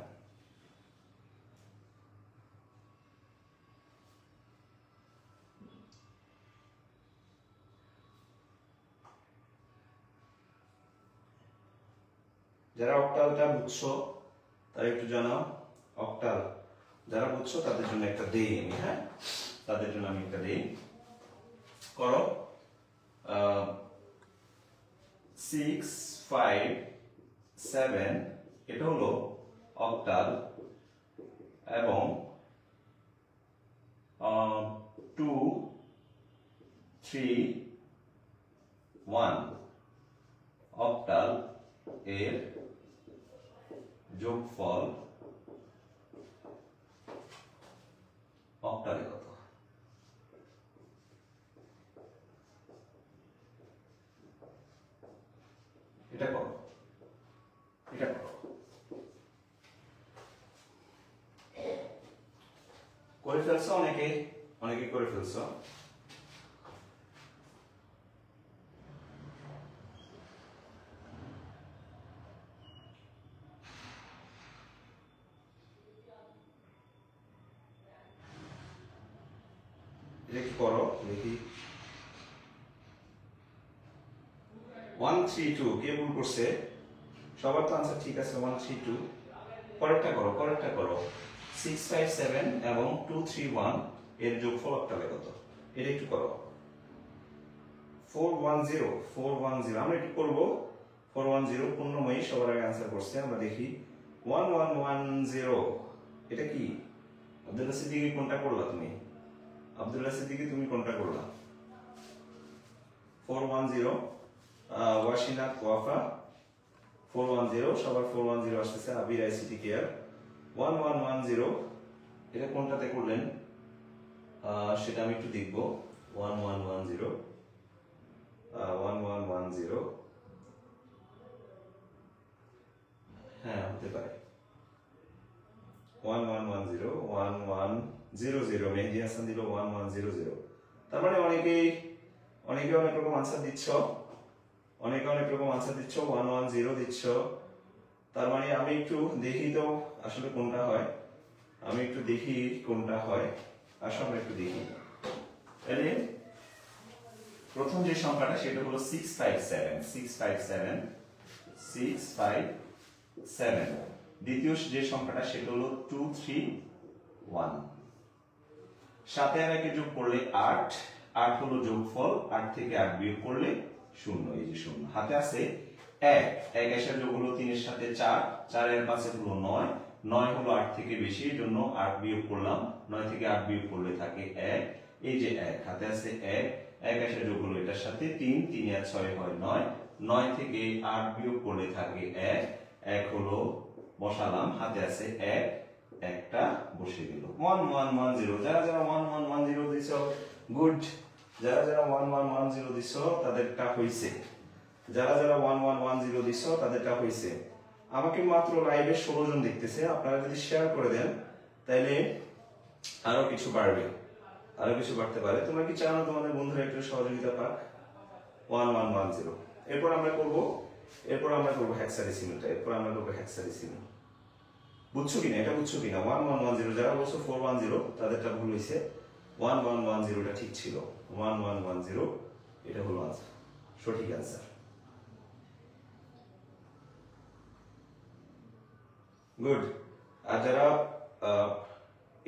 যারা অক্টালটা বুঝছো তারা একটু জানাও। অক্টাল যারা বুঝছো তাদের জন্য একটা দেই আমি, হ্যাঁ তাদের জন্য আমি একটা দেই। করো 6 5 7 এটা হলো অক্টাল, এবং 2 3 1 অক্টাল এর যোগফল অক্টালে কত? এটা করো, এটা করো। করে ফেলছো অনেকে, অনেকে করে ফেলছো। একটু করো দেখি। 132 কে ভুল করছে? সবার তো আনসার ঠিক আছে। 132 পরেরটা করো, পরেরটা করো। 657 এবং 231 এর যোগফল অক্টালে কত? এটা একটু করো। 410 আমরা একটু করব। 410 পূর্ণময়ী সবার আগে আনসার করছে, আমরা দেখি। 1110 এটা কি? আব্দুল্লাহ সিদ্দিকী কোনটা করলা তুমি? আব্দুল্লাহ সিদ্দিকী তুমি কোনটা করলা? 410 ওয়াশিনাত ওয়াফা 410 সবার 410 আসতেছে। আবির আইসিটি কেয়ার 1110 এটা কোনটাতে করলেন সেটা আমি একটু দেখব। 1110 1110 হ্যাঁ হতে পারে। 1110 1100 মেহেদি হাসান দিল 1100। তার মানে অনেকেই অনেক রকম আনসার দিচ্ছ, অনেকে অনেক রকম আনসার দিচ্ছ। 110 দিচ্ছ। তার মানে আমি একটু দেখি তো আসলে কোনটা হয়, আমি একটু দেখি কোনটা হয়। আসলে আমরা একটু দেখি। তাহলে প্রথম যে সংখ্যাটা সেটা হলো 657 657। দ্বিতীয় যে সংখ্যাটা সেটা হলো 231। সাথে আর একে যোগ করলে 8, 8 হলো যোগফল, 8 থেকে 8 বিয়োগ করলে 0, এই যে 0। হাতে আছে 1, 1 এর যোগ হলো 3 এর সাথে 4, 4 এর পাশে হলো 9, 9 হলো 8 থেকে বেশি, এর জন্য 8 বিয়োগ করলাম, 9 থেকে 8 বিয়োগ করলে থাকে 1, এই যে 1 হাতে আছে 1, 1 এর যোগ হলো এটার সাথে 3, 3 আর 6 হয় 9, 9 থেকে 8 বিয়োগ করলে থাকে 1, 1 হলো বসালাম, হাতে আছে 1, একটা বসে গেল। 1110 যারা যারা 1110 দিছো গুড, যারা যারা 1110 দিছো তাদেরটা হইছে, যারা যারা 1110 দিছো তাদেরটা হইছে। আমাকে মাত্র লাইভে 16 জন দেখতেছে, আপনারা যদি শেয়ার করে দেন তাহলে আরো কিছু বাড়বে, আরো কিছু বাড়তে পারে। তোমরা কি চাও না তোমাদের বন্ধুরা একটু সহযোগিতা পাক? 1110 এরপর আমরা করব হেক্সাডেসিমালটা, এরপর আমরা করব হেক্সাডেসিমাল। বুঝছো কিনা? এটা বুঝছো কিনা? 1110 যারা বলছো 410 তাদেরটা ভুল হয়েছে। 1110টা ঠিক ছিল। 1110 এটা হলো আনসার, সঠিক আনসার। গুড। আর যারা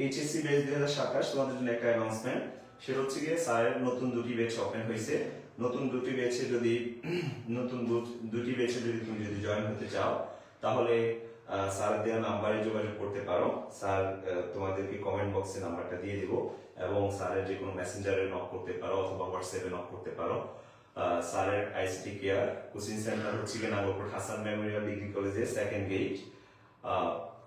এইচএসসি বেচ 2027 তোমাদের জন্য একটা অ্যানাউন্সমেন্ট, সেটা হচ্ছে গিয়ে স্যারের নতুন দুটি ব্যাচ ওপেন হয়েছে। নতুন দুটি ব্যাচে যদি তুমি যদি জয়েন হতে চাও তাহলে স্যার দেওয়া নাম্বারে যোগাযোগ করতে পারো। স্যার তোমাদেরকে কমেন্ট বক্সে নাম্বারটা দিয়ে দিব, এবং স্যারের যে কোনো মেসেঞ্জারে নক করতে পারো অথবা হোয়াটসঅ্যাপে নক করতে পারো। স্যারের আইসিটি কেয়ার কোচিং সেন্টার হচ্ছে গিয়ে নাগরপুর হাসান মেমোরিয়াল ডিগ্রি কলেজের সেকেন্ড গেট,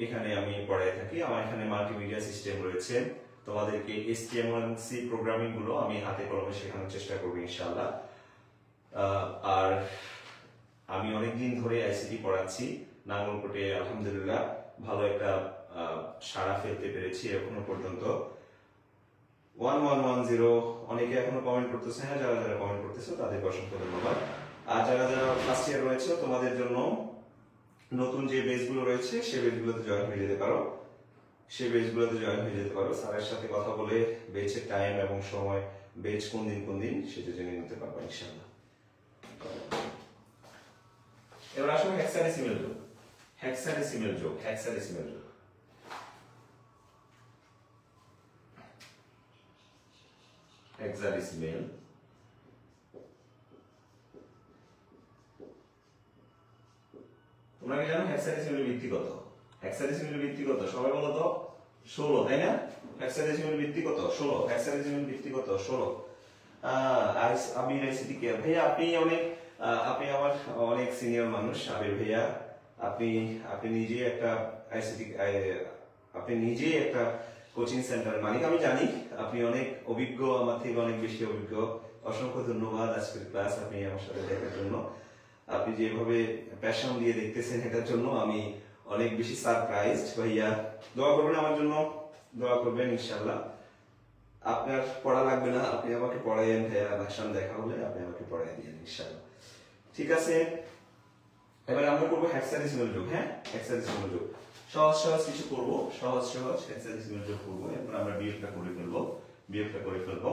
এখানে আমি পড়াই থাকি। আমার এখানে মাল্টিমিডিয়া সিস্টেম রয়েছে, তোমাদেরকে HTML এবং C প্রোগ্রামিং গুলো আমি হাতে কলমে শেখানোর চেষ্টা করব ইনশাআল্লাহ। আর আমি অনেকদিন ধরে আইসিটি পড়াচ্ছি নাঙ্গলকোটে, আলহামদুলিল্লাহ ভালো একটা সাড়া ফেলতে পেরেছি এখনো পর্যন্ত। 1110 অনেকে এখনো কমেন্ট করতেছে, হ্যাঁ যারা যারা কমেন্ট করতেছো তাদেরকে অসংখ্য ধন্যবাদ। আর যারা যারা ফার্স্ট ইয়ার রয়েছে তোমাদের জন্য নতুন যে বেচগুলো রয়েছে সেই বেচগুলোতে জয়েন হয়ে যেতে পারো, স্যারের সাথে কথা বলে বেচের টাইম এবং সময়, বেচ কোন দিন সেটা জেনে নিতে পারবো ইনশাআল্লাহ। এবার আসলে হেক্সাডেসিমাল হেক্সাডেসিমেল যোগ, হেক্সাডেসিমেল যোগ। হেক্সাডেসিমেল তোমরা কি জানো হেক্সাডেসিমেল ভিত্তি কত? হেক্সাডেসিমেল ভিত্তি কত? সবাই বলো তো 16, তাই না? হেক্সাডেসিমেল ভিত্তি কত? 16। হেক্সাডেসিমেল ভিত্তি কত? 16। আবির আইসিটি কে ভাইয়া, আপনি আমার অনেক সিনিয়র মানুষ। আবির ভাইয়া, আপনি নিজে একটা আইসিটি, আপনি নিজেই একটা কোচিং সেন্টারের মালিক, আমি জানি। আপনি অনেক অভিজ্ঞ, আমার থেকে অনেক বেশি অভিজ্ঞ। অসংখ্য ধন্যবাদ আজকের ক্লাস আপনি আমার সাথে দেখার জন্য। আপনি যেভাবে প্যাশন দিয়ে দেখতেছেন এটার জন্য আমি অনেক বেশি সারপ্রাইজড। ভাইয়া দোয়া করবেন আমার জন্য, দোয়া করবেন ইনশাআল্লাহ। আপনার পড়া লাগবে না, আপনি আমাকে পড়াইয়েন ভাইয়া। ভাষণ দেখা হলে আপনি আমাকে পড়াই দিয়েন ইনশাআল্লাহ। ঠিক আছে, এবার আমরা করবো হেক্সাডেসিমেল যোগ। হ্যাঁ, হেক্সাডেসিমেল যোগ সহজ সহজ কিছু করবো, সহজ সহজ হেক্সাডেসিমেল যোগ করবো। এরপর আমরা বিয়োগটা করে ফেলবো।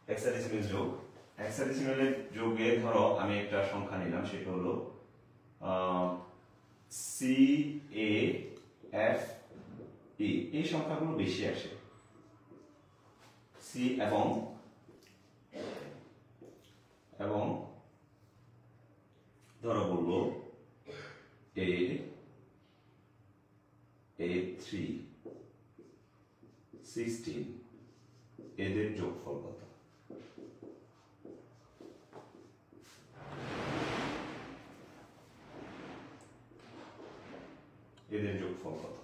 হেক্সাডেসিমেল যোগ, হেক্সাডেসিমেলের যোগে ধরো আমি একটা সংখ্যা নিলাম, সেটা হলো CAFE। এই সংখ্যাগুলো বেশি আসে, সি এবং ধরো বলবো A3 16, এদের যোগফল কত? এদের যোগফল কত?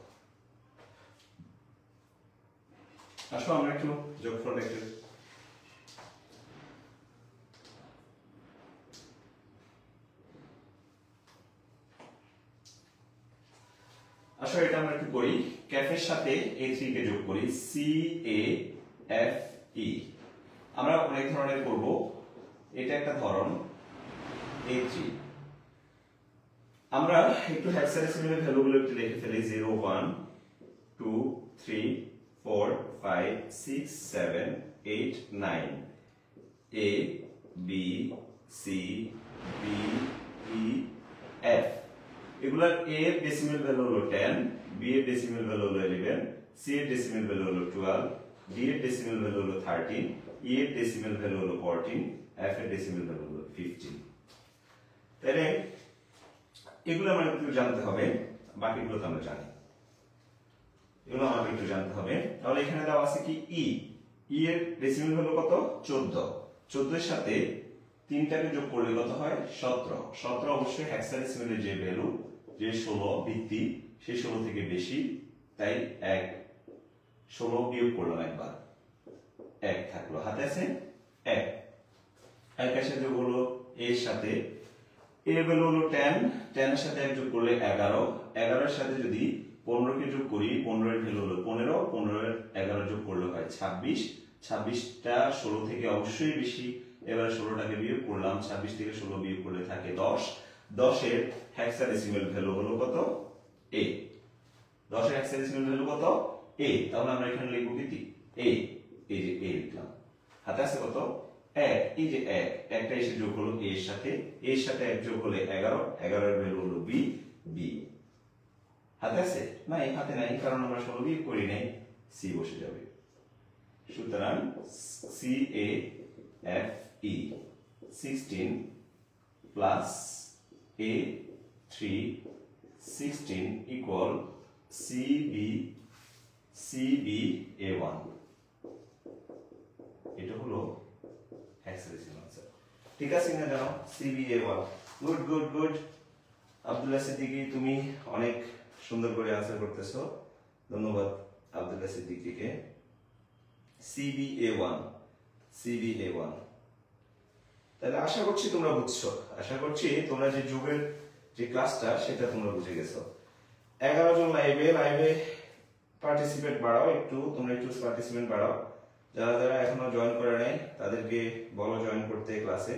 আসো আমরা একটু যোগফল একটু আসো এটা আমরা একটু করি। ক্যাফের সাথে A3 কে যোগ করি, CAFE। আমরা অনেক ধরনের করব, এটা একটা ধরন A3। আমরা একটু হেক্সাডেসিমেলের ভ্যালুগুলো একটু লিখে ফেলি। 0 1 2 3 4 5 6 7 8 9, A B C D E F। এগুলার A এর ডেসিমেল ভ্যালু হলো 10, B এর ডেসিমেল ভ্যালু হলো 11, C এর ডেসিমেল ভ্যালু হলো 12, D এর ডেসিমেল ভ্যালু হলো 13, E এর ডেসিমেল ভ্যালু হলো 14, F এর ডেসিমেল ভ্যালু হলো 15। তাহলে এগুলো আমাদের একটু জানতে হবে, বাকিগুলো তো আমরা জানি। এগুলো আমাদের একটু জানতে হবে। তাহলে এখানে দেওয়া আছে কি E এর ডেসিমেল ভ্যালু কত? 14। 14 এর সাথে 3টাকে যোগ করলে কত হয়? 17। 17 অবশ্যই হেক্সাডেসিমেলের যে ভ্যালু, যে 16 ভিত্তি, সেই 16 থেকে বেশি, তাই 1। 16 বিয়োগ করলাম একবার, 1 থাকলো, হাতে আছে 1। এর সাথে যোগ হলো এর সাথে, এর ভ্যালু হলো 10, 10 এর সাথে 1 যোগ করলে 11, 11 এর সাথে যদি 15 কে যোগ করি, 15 এর ভ্যালু হলো 15, 15 এর 11 যোগ করলে হয় 26, 26টা 16 থেকে অবশ্যই বেশি। এবারে 16টাকে বিয়োগ করলাম, 26 থেকে 16 বিয়োগ করলে থাকে 10, 10 এর হেক্সাডেসিমেল ভ্যালু হলো কত? A। 10 এর হেক্সাডেসিমেল ভ্যালু কত? A। তাহলে আমরা এখানে লিখব কি? A। এই যে A লিখলাম, হাতে আছে কত? 1। এই যে 1, একটা এসে যোগ হলো A এর সাথে, A এর সাথে 1 যোগ হলে 11, 11 এর ভ্যালু হলো B। হাতে আছে? নাই, হাতে নাই, কারণ আমরা 16 বিয়োগ করি নাই, C বসে যাবে। সুতরাং CAFE 16 plus A3 16 equal CBA1। এটা হলো হেক্সাডেসিমাল আনসার। ঠিক আছে না জানো? CBA1। Good good good. Abdullah Siddiqui, তুমি অনেক সুন্দর করে আনসার করতেছো, ধন্যবাদ আব্দুল্লাহ সিদ্দিকীকে। CBA1। তাহলে আশা করছি তোমরা বুঝছো, আশা করছি তোমরা যে যোগের যে ক্লাসটা সেটা তোমরা বুঝে গেছো। 11 জন লাইভে পার্টিসিপেট বাড়াও, তোমরা একটু পার্টিসিপেন্ট বাড়াও। যারা যারা এখনো জয়েন করে নাই তাদেরকে বলো জয়েন করতে ক্লাসে।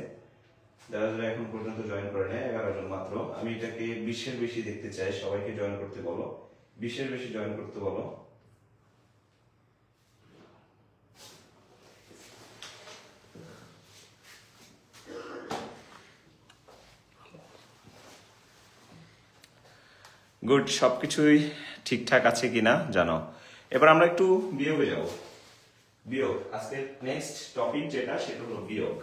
যারা যারা এখন পর্যন্ত জয়েন করে নাই 11 জন মাত্র। আমি এটাকে 20-এর বেশি দেখতে চাই, সবাইকে জয়েন করতে বলো, 20-এর বেশি জয়েন করতে বলো। গুড, সবকিছুই ঠিকঠাক আছে কিনা জানো। এবার আমরা একটু বিয়োগে যাব। বিয়োগ, আজকে নেক্সট টপিক যেটা সেটা হলো বিয়োগ।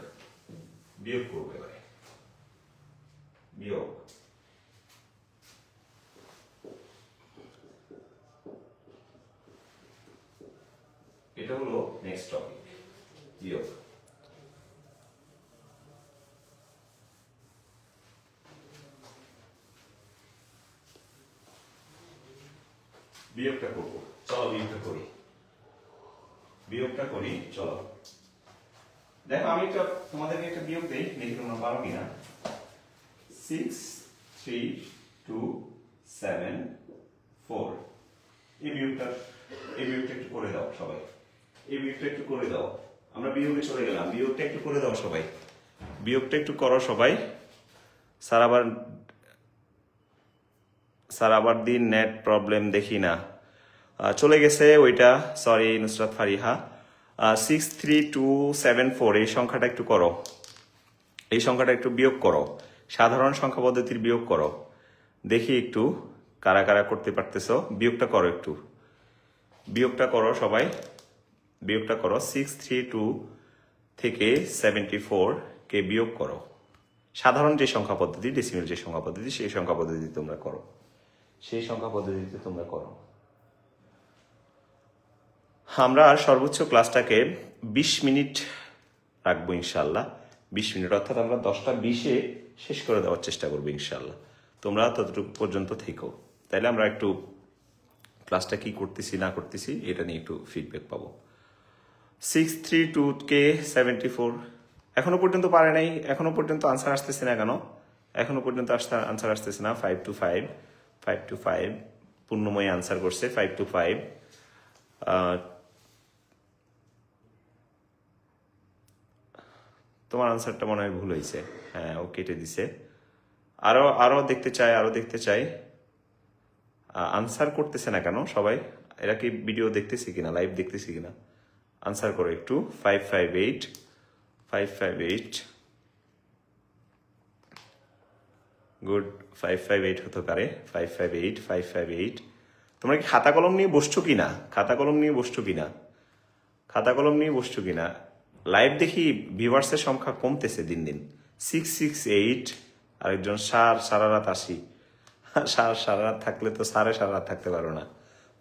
বিয়োগ করবো এবারে। বিয়োগ, এটা হলো নেক্সট টপিক, বিয়োগ। বিয়োগটা করবো, চলো বিয়োগটা করি। বিয়োগটা করি, চলো। দেখো আমি একটা তোমাদেরকে একটা বিয়োগ দেই, দেখি তোমরা পারো কিনা। 6 3 2 7 4, এই বিয়োগটা একটু করে দাও সবাই। এই বিয়োগটা একটু করে দাও। আমরা বিয়োগে চলে গেলাম, বিয়োগটা একটু করে দাও সবাই। বিয়োগটা একটু করো সবাই। স্যার আবার দিন নেট প্রবলেম দেখি না, চলে গেছে ওইটা, সরি নুসরাত ফারিহা। 63274 এই সংখ্যাটা একটু করো। এই সংখ্যাটা একটু বিয়োগ করো, সাধারণ সংখ্যা পদ্ধতির বিয়োগ করো। দেখি একটু কারা কারা করতে পারতেছো। বিয়োগটা করো একটু, বিয়োগটা করো সবাই। বিয়োগটা করো, 632 থেকে 74 কে বিয়োগ করো। সাধারণ যে সংখ্যা পদ্ধতি, ডেসিমেল যে সংখ্যা পদ্ধতি, সেই সংখ্যা পদ্ধতিতে তোমরা করো। সেই সংখ্যা পদ্ধতিতে তোমরা করো। আমরা সর্বোচ্চ ক্লাসটাকে 20 মিনিট রাখবো ইনশাল্লাহ। 20 মিনিট, অর্থাৎ আমরা 10টা 20-এ শেষ করে দেওয়ার চেষ্টা করবো ইনশাল্লাহ। তোমরা ততটুকু পর্যন্ত থেকো, তাইলে আমরা একটু ক্লাসটা কি করতেছি না করতেছি এটা নিয়ে একটু ফিডব্যাক পাবো। 632 কে 74 এখনো পর্যন্ত পারে নাই, এখনো পর্যন্ত আনসার আসতেছে না কেন? এখনো পর্যন্ত আনসার আসতেছে না। 525 পূর্ণময় আনসার করছে। 525 তোমার আনসারটা মনে হয় ভুল হয়েছে। হ্যাঁ, ও কেটে দিছে। আরো দেখতে চাই। আনসার করতেছে না কেন সবাই? এরা কি ভিডিও দেখতেছি কিনা, লাইভ দেখতেছি কিনা? আনসার করো একটু। 558 গুড। 558 হতে পারে। 558 তোমরা কি খাতা কলম নিয়ে বসছো কিনা? খাতা কলম নিয়ে বসছো কিনা? লাইভ দেখি ভিউয়ার্সের সংখ্যা কমতেছে দিন দিন। 668, আরেকজন সারা রাত 80। সারা রাত থাকলে তো সারা রাত থাকতে পারো না,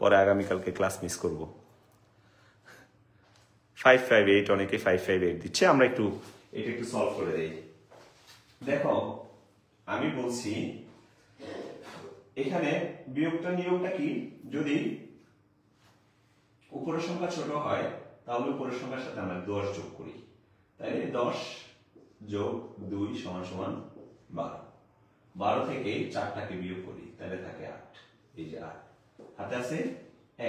পরে আগামীকালকে ক্লাস মিস করবো। 558, অনেকে 558 দিচ্ছে। আমরা এটা একটু সলভ করে দেই। দেখো আমি বলছি এখানে বিয়োগটা নিয়মটা কি, যদি উপরের সংখ্যা ছোট হয় তাহলে উপরের সংখ্যার সাথে আমরা 10 যোগ করি। তাইলে 10 যোগ 2 সমান 12। 12 থেকে 4টাকে বিয়োগ করি, তাহলে থাকে 8। এই যে 8 হাতে আছে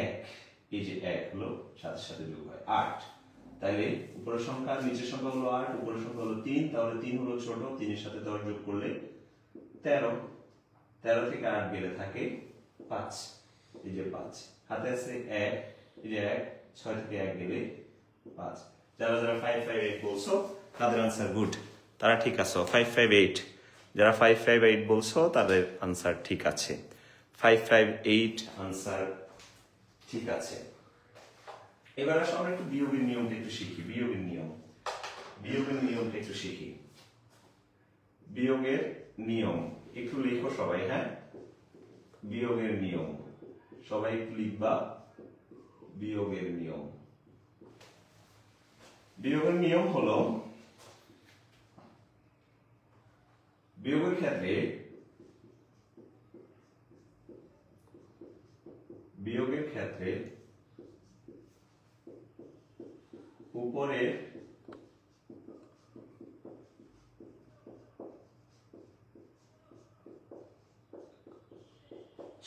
1, এই যে 1 হলো সাথে সাথে যোগ হয় 8। তাইলে উপরের সংখ্যা নিচের সংখ্যা হলো 8, উপরের সংখ্যা হলো 3, তাহলে 3 হলো ছোট, 3 এর সাথে 10 যোগ করলে 13। 13 থেকে 8 গেলে থাকে 5, এই যে 5 হাতে আছে 1, এই যে 1, 6 থেকে 1 গেলে 5। যারা 558 বলছো তাদের আনসার গুড, তারা ঠিক আছো। 558 যারা 558 বলছো তাদের আনসার ঠিক আছে। 558 আনসার ঠিক আছে। এবার আসলে আমরা একটু বিয়োগের নিয়মটা একটু শিখি। বিয়োগের নিয়মটা একটু শিখি। বিয়োগের নিয়ম একটু লিখো সবাই। হ্যাঁ, বিয়োগের নিয়ম সবাই একটু লিখবা। বিয়োগের নিয়ম হলো, বিয়োগের ক্ষেত্রে উপরের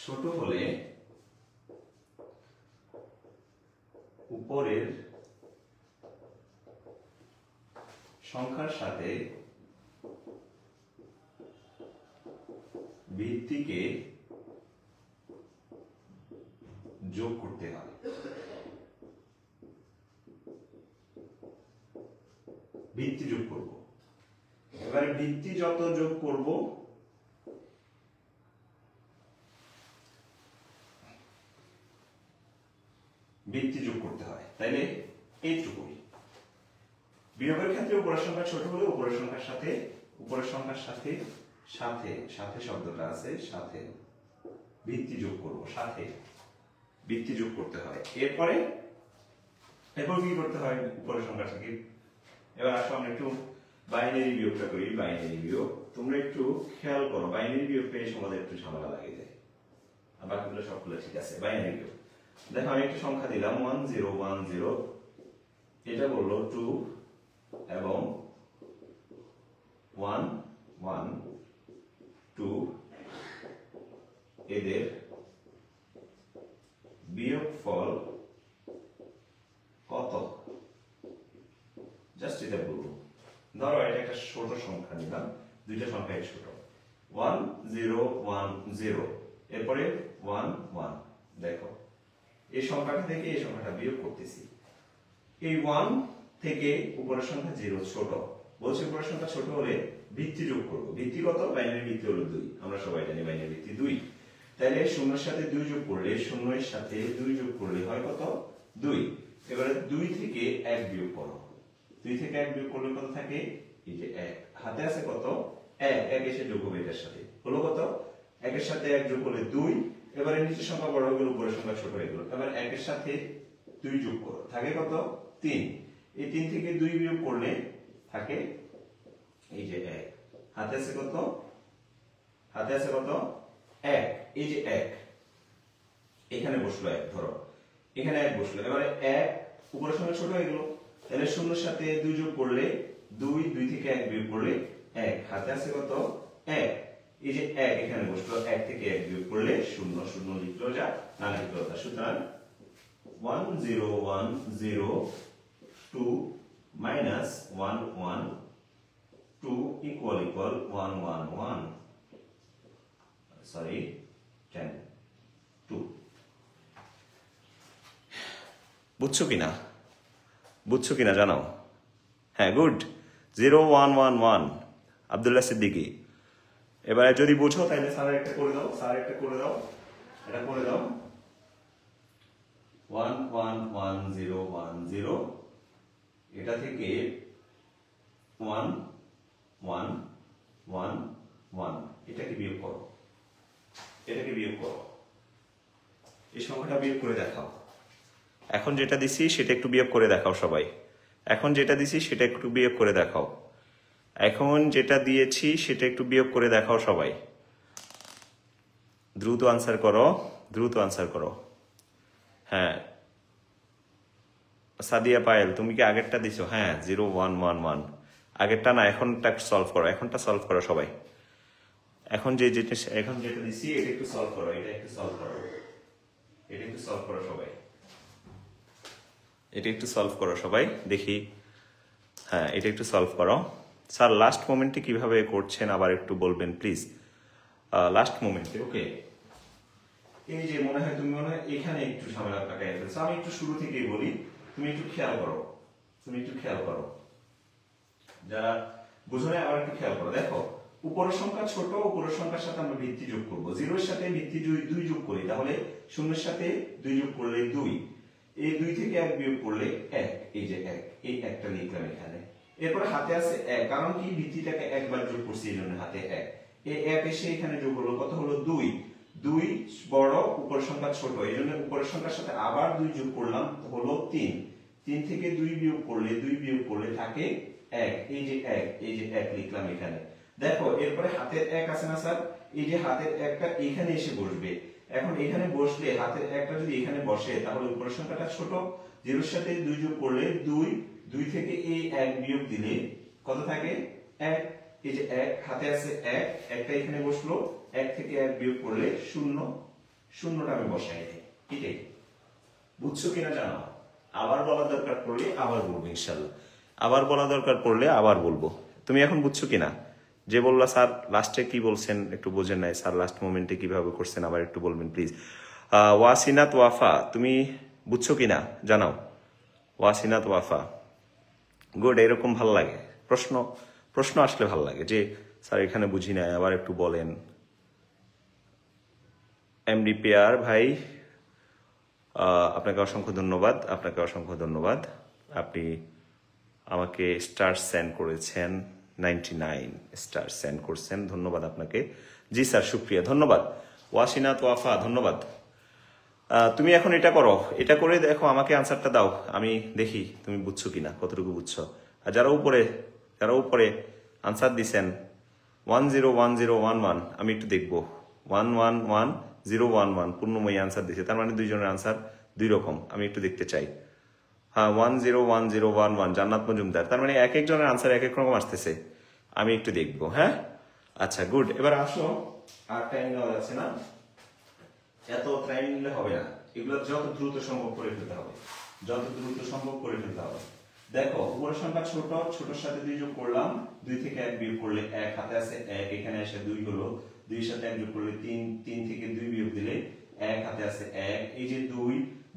ছোট হলে উপরের সংখ্যার সাথে ভিত্তিকে যোগ করতে হবে। ভিত্তি যোগ করব। এবারে ভিত্তি যত যোগ করব ভিত্তি যোগ করতে হয়, তাইলে এইটুকুই। বিয়োগের ক্ষেত্রে উপরের সংখ্যা ছোট হলে উপরের সংখ্যার সাথে সাথে শব্দটা আছে, সাথে ভিত্তি যোগ করব, সাথে ভিত্তি যোগ করতে হয়। এরপর কি করতে হয় উপরের সংখ্যা থেকে? এবার আসো আমরা একটু বাইনারি বিয়োগটা করি। বাইনারি বিয়োগ তোমরা একটু খেয়াল করো, বাইনারি বিয়োগ পেয়ে আমাদের একটু ঝামেলা লাগে যায়, আর বাকিগুলো সবগুলো ঠিক আছে। বাইনারি বিয়োগ দেখো, আমি একটা সংখ্যা দিলাম 1010, এটা বললো 2 এবং 1 1 2, এদের বিয়োগফল কত? জাস্ট এটা বলবো। ধরো এটা একটা ছোট সংখ্যা নিলাম, দুইটা সংখ্যা ছোট, 1 0 1 0, এরপরে 1 1। দেখো এই সংখ্যাটা থেকে এই সংখ্যাটা বিয়োগ করতেছি। এই 1 থেকে উপরের সংখ্যা 0 ছোট, বলছে উপরের সংখ্যা ছোট হলে ভিত্তি যোগ করব। ভিত্তি কত? বাইনারি ভিত্তি হলো 2, আমরা সবাই জানি বাইনারি ভিত্তি 2। তাহলে 0 এর সাথে 2 যোগ করলে, 0 এর সাথে 2 যোগ করলে হয় কত? 2। এবারে 2 থেকে 1 বিয়োগ করো, 2 থেকে 1 বিয়োগ করলে কত থাকে? এই যে 1, হাতে আছে কত? 1, 1 এসে যোগ হবে এটার সাথে, হলো কত? 1 এর সাথে 1 যোগ করলে 2। এবারে নিচের সংখ্যা বড় হয়ে গেল, উপরের সংখ্যা ছোট হয়ে গেল। এবার 1 এর সাথে 2 যোগ করো, থাকে কত? 3। এই 3 থেকে 2 বিয়োগ করলে থাকে এই যে 1, হাতে আছে কত? হাতে আছে কত? 1, এই যে 1, এখানে বসলো 1, ধরো এখানে 1 বসলো। এবারে 1 উপরের সংখ্যা ছোট হয়ে গেল, তাহলে 0 এর সাথে 2 যোগ করলে 2, 2 থেকে 1 বিয়োগ করলে 1, হাতে আছে কত? 1, এই যে 1 এখানে বসলো, 1 থেকে 1 বিয়োগ করলে 0 0 লিখলো যা, না লিখলো তা। সুতরাং 1 0 1 0 2 minus 1 1 2 equal 1 1 1, sorry 10 2। বুঝছো কিনা? বুঝছো কিনা জানাও। হ্যাঁ, গুড। 0 1 1 1 আব্দুল্লাহ সিদ্দিকী। এবারে যদি বুঝো তাহলে স্যার একটা করে দাও, স্যার একটা করে দাও, এটা করে দাও। 1 1 1 0 1 0, এটা থেকে 1 1 1 1, এটাকে বিয়োগ করো, এটাকে বিয়োগ করো, এই সংখ্যাটা বিয়োগ করে দেখাও। এখন যেটা দিছি সেটা একটু বিয়োগ করে দেখাও সবাই। এখন যেটা দিছি সেটা একটু বিয়োগ করে দেখাও। এখন যেটা দিয়েছি সেটা একটু বিয়োগ করে দেখাও সবাই। দ্রুত আনসার করো, দ্রুত আনসার করো। হ্যাঁ সাদিয়া পায়েল, তুমি কি আগেরটা দিছো? হ্যাঁ 0 1 1 1, আগেরটা না, এখনটা সলভ করো, এখনটা সলভ করো সবাই। এখন যেটা দিছি এটা একটু সলভ করো, এটা একটু সলভ করো, এটা একটু সলভ করো সবাই, এটা একটু সলভ করো সবাই দেখি। হ্যাঁ এটা একটু সলভ করো। স্যার লাস্ট মোমেন্টে কিভাবে করছেন আবার একটু বলবেন প্লিজ। লাস্ট মোমেন্টে ওকে, এই যে মনে হয় তুমি মনে হয় এখানে একটু ঝামেলা কাটাই ফেলছো। আমি একটু শুরু থেকেই বলি, তুমি একটু খেয়াল করো, তুমি একটু খেয়াল করো, যারা বুঝো না আবার একটু খেয়াল করো। দেখো উপরের সংখ্যা ছোট, উপরের সংখ্যার সাথে আমরা ভিত্তি যোগ করবো। 0 এর সাথে ভিত্তি 2 যোগ করি, তাহলে 0 এর সাথে 2 যোগ করলে 2, এই 2 থেকে 1 বিয়োগ করলে 1, এই যে 1, এই একটা লিখলাম এখানে। এরপর হাতে আছে 1, কারণ কি ভিত্তিটাকে একবার যোগ করছি এই জন্য হাতে 1, এই 1 এসে এখানে যোগ হলো, কত হলো? 2, 2 বড়, উপরের সংখ্যা ছোট, এই জন্য উপরের সংখ্যার সাথে আবার 2 যোগ করলাম, হলো 3, 3 থেকে 2 বিয়োগ করলে থাকে 1, এই যে 1, এই যে 1 লিখলাম এখানে। দেখো এরপরে হাতের 1 আছে না স্যার, এই যে হাতের 1টা এখানে এসে বসবে। এখন এখানে বসলে হাতের 1টা যদি এখানে বসে তাহলে উপরের সংখ্যাটা ছোট, 0 এর সাথে 2 যোগ করলে 2, 2 থেকে এই 1 বিয়োগ দিলে কত থাকে? 1, এই যে 1 হাতে আছে 1, একটা এখানে বসলো, 1 থেকে 1 বিয়োগ করলে 0, 0টা আমি বসাই দিই। এটাই বুঝছো কিনা জানো। আবার বলা দরকার পড়লে আবার বলবো ইনশাআল্লাহ, আবার বলা দরকার পড়লে আবার বলবো। তুমি এখন বুঝছো কিনা? যে বললা স্যার লাস্টে কি বলছেন একটু বোঝেন নাই, স্যার লাস্ট মোমেন্টে কিভাবে করছেন আবার একটু বলবেন প্লিজ। ওয়াসিনাত ওয়াফা, তুমি বুঝছো কিনা জানাও। ওয়াসিনাত ওয়াফা, গুড। এরকম ভাল লাগে, প্রশ্ন আসলে ভাল লাগে যে স্যার এখানে বুঝি নাই, আবার একটু বলেন। এমডি পেয়ার ভাই আপনাকে অসংখ্য ধন্যবাদ, আপনাকে অসংখ্য ধন্যবাদ। আপনি আমাকে স্টার সেন্ড করেছেন, 99 স্টার সেন্ড করছেন, ধন্যবাদ আপনাকে। জি স্যার, শুক্রিয়া, ধন্যবাদ। ওয়াসিনাত ওয়াফা, ধন্যবাদ। তুমি এখন এটা করো, এটা করে দেখো, আমাকে আনসারটা দাও, আমি দেখি তুমি বুঝছো কিনা, কতটুকু বুঝছো। আর যারা উপরে আনসার দিছেন 101011, আমি একটু দেখবো। 111011 পূর্ণময়ী আনসার দিছে, তার মানে দুইজনের আনসার দুই রকম, আমি একটু দেখতে চাই। হ্যাঁ, 101011 জান্নাত মজুমদার, তার মানে এক একজনের আনসার এক এক রকম আসতেছে, আমি একটু দেখবো। হ্যাঁ, আচ্ছা, গুড। এবার আসো, আর টাইম নেওয়া যাচ্ছে না, এত টাইম নিলে হবে না, এগুলো যত দ্রুত সম্ভব করে ফেলতে হবে, যত দ্রুত সম্ভব করে ফেলতে হবে। দেখো, উপরের সংখ্যা ছোট, ছোটর সাথে 2 যোগ করলাম, 2 থেকে 1 বিয়োগ করলে 1, হাতে আছে 1, এখানে এসে 2 হলো, 2 এর সাথে 1 যোগ করলে 3, 3 থেকে 2 বিয়োগ দিলে 1, হাতে আছে 1, এই যে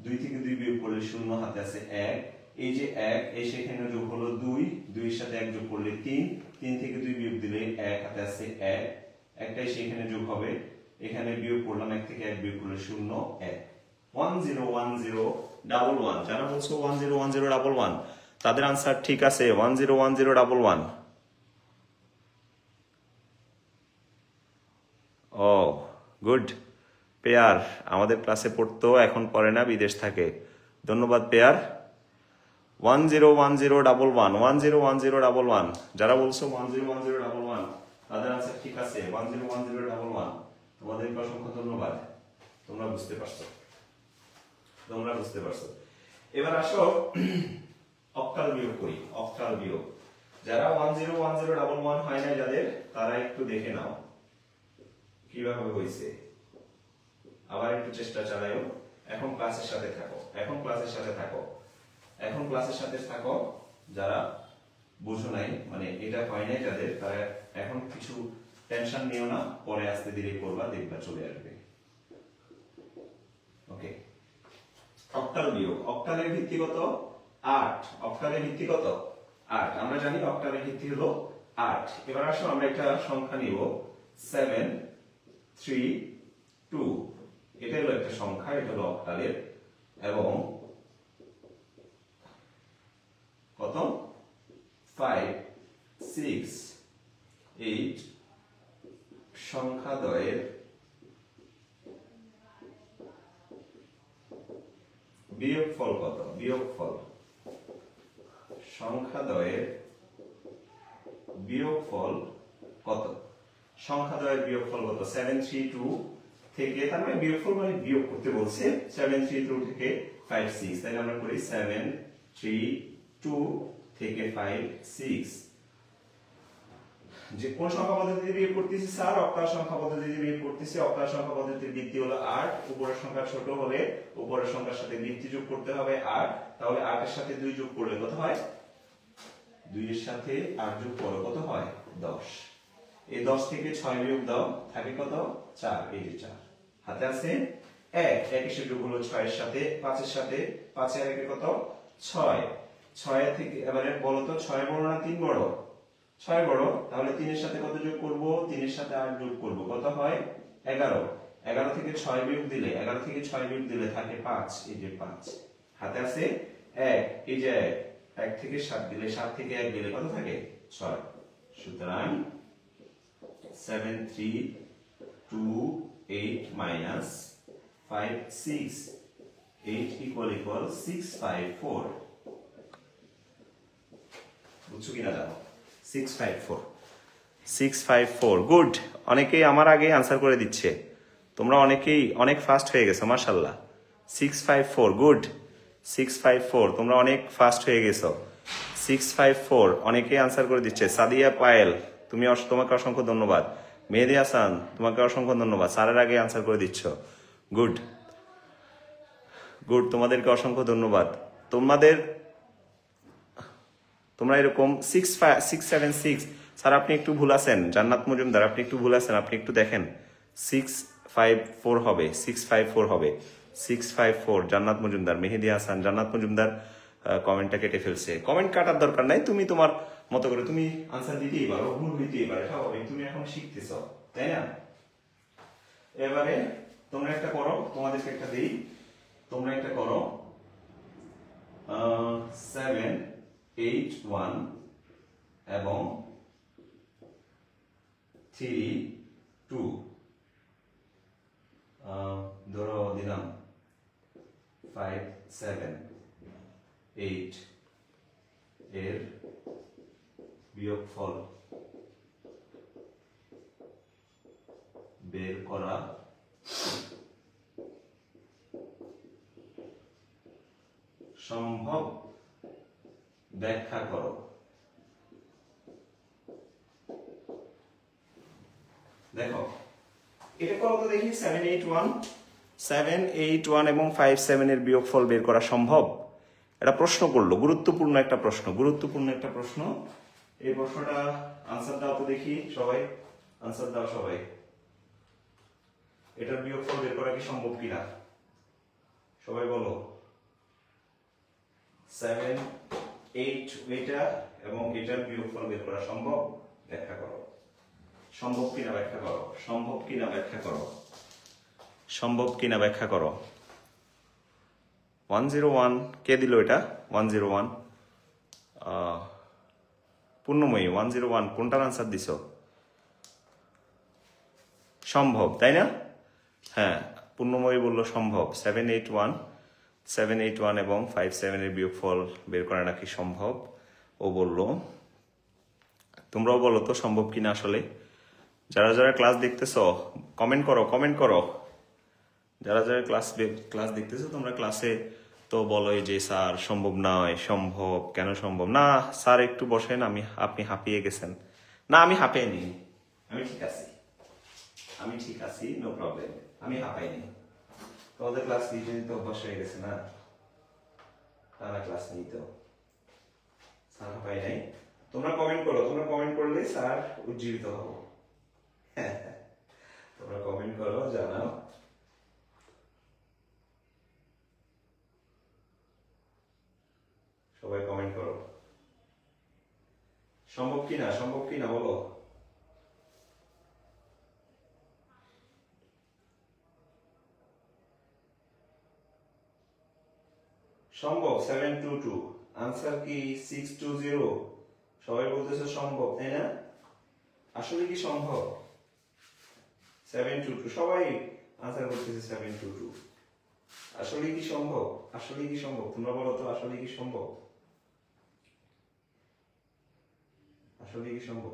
2 থেকে 2 বিয়োগ করলে 0, হাতে আছে 1, এই যে 1, এই সেখানে যোগ হলো 2, 2 এর সাথে 1 যোগ করলে 3, 3 থেকে 2 বিয়োগ দিলে 1, হাতে আছে 1, একটাই সেখানে যোগ হবে, এখানে বিয়োগ করলাম, 1 থেকে 1 বিয়োগ করলে 0, 1। 101011, যারা বলছো 101011 তাদের আনসার ঠিক আছে, 101011। ও গুড। পেয়ার আমাদের ক্লাসে পড়তো, এখন পড়ে না, বিদেশ থাকে, ধন্যবাদ পেয়ার। 101011, 101011, যারা বলছো 101011 তাদের আনসার ঠিক আছে, 101011। তোমাদেরকে অসংখ্য ধন্যবাদ, তোমরা বুঝতে পারছো, তোমরা বুঝতে পারছো। এবার আসো অক্টাল বিয়োগ করি, অক্টাল বিয়োগ। যারা 101011 হয় না যাদের, তারা একটু দেখে নাও কিভাবে হয়েছে, আবার একটু চেষ্টা চালাও। এখন ক্লাসের সাথে থাকো, এখন ক্লাসের সাথে থাকো, এখন ক্লাসের সাথে থাকো। যারা বুঝো নাই, মানে এটা হয় নাই যাদের, তারা এখন কিছু টেনশন নিও না, পরে আস্তে ধীরে করবা, দেখবা চলে আসবে। ওকে, অক্টাল বিয়োগ। অক্টালের ভিত্তি কত? 8। অক্টালের ভিত্তি কত? 8। আমরা জানি অক্টালের ভিত্তি হলো 8। এবার আসো আমরা একটা সংখ্যা নিব, 7 3 2। এটা হলো একটা সংখ্যা, এটা হলো অক্টালের, এবং কত? 5 6 8 সংখ্যাদ্বয়ের বিয়োগফল কত? বিয়োগফল, সংখ্যাদ্বয়ের বিয়োগফল কত? সংখ্যাদ্বয়ের বিয়োগফল কত? 7 3 2 থেকে, তার মানে বিয়োগফল মানে বিয়োগ করতে বলছে, 7 3 2 থেকে 5 6, তাহলে আমরা করি 7 3 2 থেকে 5 6। যে কোন সংখ্যা পদ্ধতিতে বিয়োগ করতেছি স্যার? অক্টাল সংখ্যা পদ্ধতিতে বিয়োগ করতেছি। অক্টাল সংখ্যা পদ্ধতির ভিত্তি হলো 8, উপরের সংখ্যা ছোট হলে উপরের সংখ্যার সাথে ভিত্তি যোগ করতে হবে 8, তাহলে 8 এর সাথে 2 যোগ করলে কত হয়? 2 এর সাথে 8 যোগ করলে কত হয়? 10। এই 10 থেকে 6 বিয়োগ দাও, থাকে কত? 4, এই যে 4, হাতে আছে 1, 1 এসে যোগ হলো 6 এর সাথে, 5 এর সাথে, 5 এর 1 কত? 6, 6 থেকে এবারে বলো তো 6 বড় না 3 বড়? 6 বড়, তাহলে 3 এর সাথে কত যোগ করব? 3 এর সাথে 8 যোগ করব, কত হয়? 11। 11 থেকে 6 বিয়োগ দিলে, 11 থেকে 6 বিয়োগ দিলে থাকে 5, এই যে 5, হাতে আছে 1, এই যে 1 থেকে 7 দিলে, 7 থেকে 1 দিলে কত থাকে? 6। সুতরাং 7 3 2 8 minus 5 6 8 equal 6 5 4। বুঝছো কিনা জানো? 654 654, গুড। অনেকেই আমার আগে আনসার করে দিচ্ছে, তোমরা অনেকেই অনেক ফাস্ট হয়ে গেছো, মাশাআল্লাহ। 654, গুড। 654, তোমরা অনেক ফাস্ট হয়ে গেছো। 654, অনেকেই আনসার করে দিচ্ছে। সাদিয়া পায়েল, তোমাকে অসংখ্য ধন্যবাদ। মেহেদি হাসান, তোমাকে অসংখ্য ধন্যবাদ, স্যারের আগে আনসার করে দিচ্ছ, গুড গুড, তোমাদেরকে অসংখ্য ধন্যবাদ। তোমরা এরকম 676, স্যার আপনি একটু ভুল আছেন, জান্নাত মজুমদার আপনি একটু ভুল আছেন, আপনি একটু দেখেন, 654 হবে, 654 হবে, 654। জান্নাত মজুমদার, মেহেদি হাসান, জান্নাত মজুমদার কমেন্টটা কেটে ফেলছে। কমেন্ট কাটার দরকার নাই, তুমি তোমার মতো করে তুমি আনসার দিতেই পারো, ভুল হইতেই পারে, স্বাভাবিক, তুমি এখন শিখতেছ, তাই না? এবারে তোমরা একটা করো, তোমাদেরকে একটা দিই, তোমরা একটা করো 7 8 1 এবং 3 2 ধরো দিলাম 5 7 8 এর বিয়োগফল বের করা সম্ভব ব্যাখ্যা করো। দেখো এটা করো তো দেখি 7 8 1 এবং 5 7 এর বিয়োগফল বের করা সম্ভব। এটা প্রশ্ন করলো, গুরুত্বপূর্ণ একটা প্রশ্ন। এই প্রশ্নটা আনসার দাও তো দেখি সবাই, আনসার দাও সবাই। এটার বিয়োগফল বের করা কি সম্ভব কিনা সবাই বলো। 7 8 এটা এবং এটার বিয়োগফল বের করা সম্ভব, ব্যাখ্যা করো। সম্ভব কিনা ব্যাখ্যা করো। 101 কে দিল এটা? 101 পূর্ণময়ী 101 কোনটার আনসার দিছো? সম্ভব, তাই না? হ্যাঁ, পূর্ণময়ী বললো সম্ভব। 781 এবং 5 7 এর বিয়োগফল বের করা নাকি সম্ভব ও বললো। তোমরাও বলো তো সম্ভব কিনা আসলে। যারা যারা ক্লাস দেখতেছো কমেন্ট করো। যারা যারা ক্লাস দেখতেছো তোমরা ক্লাসে তো বলো যে স্যার সম্ভব নয়, সম্ভব কেন সম্ভব না স্যার, একটু বসেন, আপনি হাঁপিয়ে গেছেন। না, আমি হাঁপিয়েনি, আমি ঠিক আছি, নো প্রবলেম, আমি হাঁপাইনি। তোমাদের ক্লাস নিতে তো অভ্যাস হয়ে গেছে না, টানা ক্লাস নিতে স্যার হাঁপাই নাই। তোমরা কমেন্ট করলে স্যার উজ্জীবিত হবো। তোমরা কমেন্ট করো, জানাও। সবাই কমেন্ট করো। সম্ভব কিনা বলো। সম্ভব 722, আনসার কি 620। সবাই বলতেছে সম্ভব, তাই না? আসলে কি সম্ভব? 722 সবাই আনসার করতেছে 722। আসলে কি সম্ভব? তোমরা বলো তো আসলে কি সম্ভব?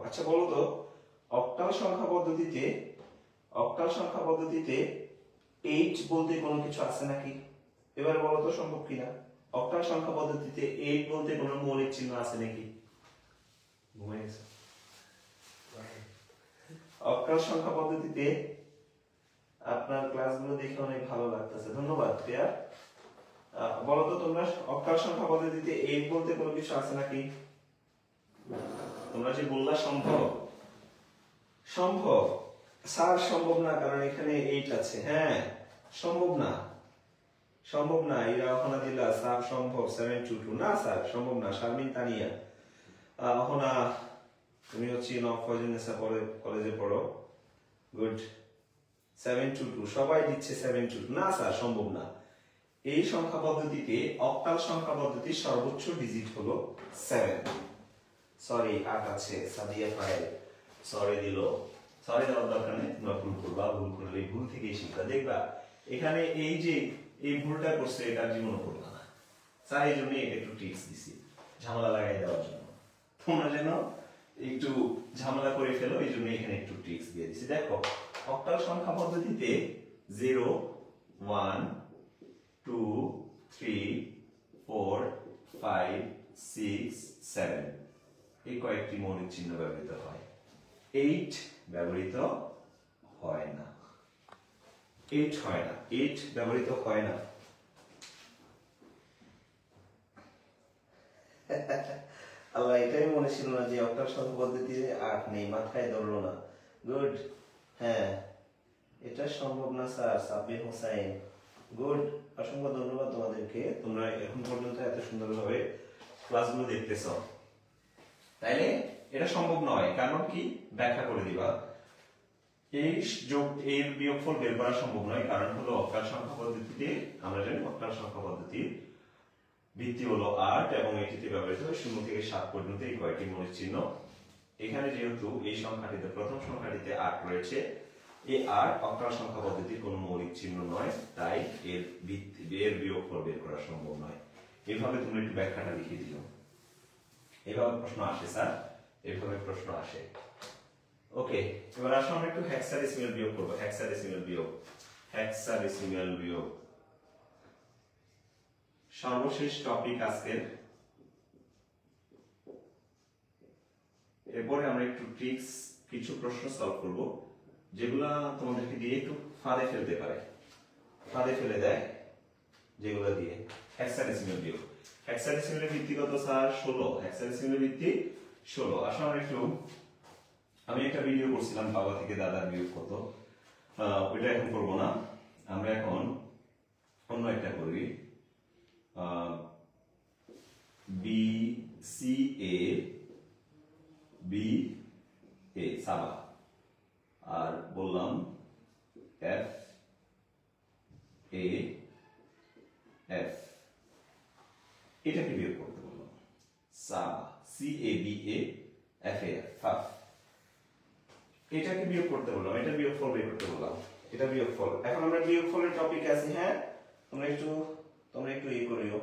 আচ্ছা বলো তো, অক্টাল সংখ্যা পদ্ধতিতে 8 বলতে কোনো কিছু আছে নাকি? এবার বলো তো সম্ভব কিনা। অক্টাল সংখ্যা পদ্ধতিতে 8 বলতে কোনো মৌলিক চিহ্ন আছে নাকি? অক্টাল সংখ্যা পদ্ধতিতে আপনার ক্লাসগুলো দেখে অনেক ভালো লাগতেছে, ধন্যবাদ প্রিয়া। বলো তো তোমরা, অক্টাল সংখ্যা পদ্ধতিতে 8 বলতে কোনো কিছু আছে নাকি? তোমরা যে বললা সম্ভব স্যার সম্ভব না, কারণ এখানে 8 আছে। হ্যাঁ, সম্ভব না এরা ওখানে দিলা স্যার সম্ভব 722 না স্যার সম্ভব না। শারমিন তানিয়া ওখানে তুমি হচ্ছে নফজনেসা কলেজে পড়ো, গুড। 722 সবাই দিচ্ছে 722 না স্যার সম্ভব না। এই সংখ্যা পদ্ধতিতে অক্টাল সংখ্যা পদ্ধতির সর্বোচ্চ ডিজিট হলো 7। সরি 8 আছে, সাদিয়া ফাইল সরি দেওয়ার দরকার নেই, তোমরা ভুল করবা, ভুল করলে ভুল থেকেই শিখবা। দেখবা এখানে এই যে এই ভুলটা করছে এটা জীবনও করবা না স্যার, এই জন্য এটা একটু ট্রিক্স দিছি ঝামেলা লাগাই দেওয়ার জন্য, তোমরা যেন একটু ঝামেলা করে ফেলো, এই জন্য এখানে একটু ট্রিক্স দিয়ে দিছি। দেখো অক্টাল সংখ্যা পদ্ধতিতে 0 1 2 3 4 5 6 7 এই কয়েকটি মৌলিক চিহ্ন ব্যবহৃত হয়, 8 ব্যবহৃত হয় না। 8 ব্যবহৃত হয় না। আল্লাহ, এটাই মনে ছিল না যে অক্টাল সংখ্যা পদ্ধতিতে 8 নেই, মাথায় ধরলো না। গুড, হ্যাঁ এটা সম্ভব না স্যার, সাব্বির হোসাইন, গুড। অসংখ্য ধন্যবাদ তোমাদেরকে, তোমরা এখন পর্যন্ত এত সুন্দরভাবে ক্লাসগুলো দেখতেছ। তাইলে এটা সম্ভব নয়, কারণ কি ব্যাখ্যা করে দিবা। এই যোগ এর বিয়োগফল বের করা সম্ভব নয়, কারণ হলো অক্টাল সংখ্যা পদ্ধতিতে আমরা জানি অক্টাল সংখ্যা পদ্ধতির ভিত্তি হলো 8 এবং এটিতে ব্যবহৃত হয় 0 থেকে 7 পর্যন্ত এই কয়টি মৌলিক চিহ্ন। এখানে যেহেতু এই সংখ্যাটিতে প্রথম সংখ্যাটিতে 8 রয়েছে, এই 8 অক্টাল সংখ্যা পদ্ধতির কোনো মৌলিক চিহ্ন নয়, তাই এর বিয়োগফল বের করা সম্ভব নয়। এভাবে তুমি একটু ব্যাখ্যাটা লিখে দিও। এভাবে প্রশ্ন আসে স্যার, এভাবে প্রশ্ন আসে। ওকে, এবার আসো আমরা একটু হেক্সাডেসিমাল বিয়োগ করব। হেক্সাডেসিমাল বিয়োগ সর্বশেষ টপিক আজকের। এরপরে আমরা একটু ট্রিক্স কিছু প্রশ্ন সলভ করব, যেগুলা তোমাদেরকে দিয়ে একটু ফাঁদে ফেলতে পারে, ফাঁদে ফেলে দেয় যেগুলো দিয়ে। হেক্সাডেসিমাল বিয়োগ, হেক্সাডেসিমালের ভিত্তি কত স্যার? 16। হেক্সাডেসিমালের ভিত্তি 16। আসলে আমরা একটু, আমি একটা ভিডিও করছিলাম বাবা থেকে দাদার বিয়োগ কত, ওইটা এখন করব না, আমরা এখন অন্য একটা করি। B C A B A সাবা, আর বললাম এফ এ এফ, এটাকে বিয়োগ করতে বললাম। সাবা C A B A F A F, এটাকে বিয়োগ করতে বললাম, এটা বিয়োগফল বের করতে বললাম, এটা বিয়োগফল। এখন আমরা বিয়োগফলের টপিকে আছি। হ্যাঁ, তোমরা একটু ই করিও।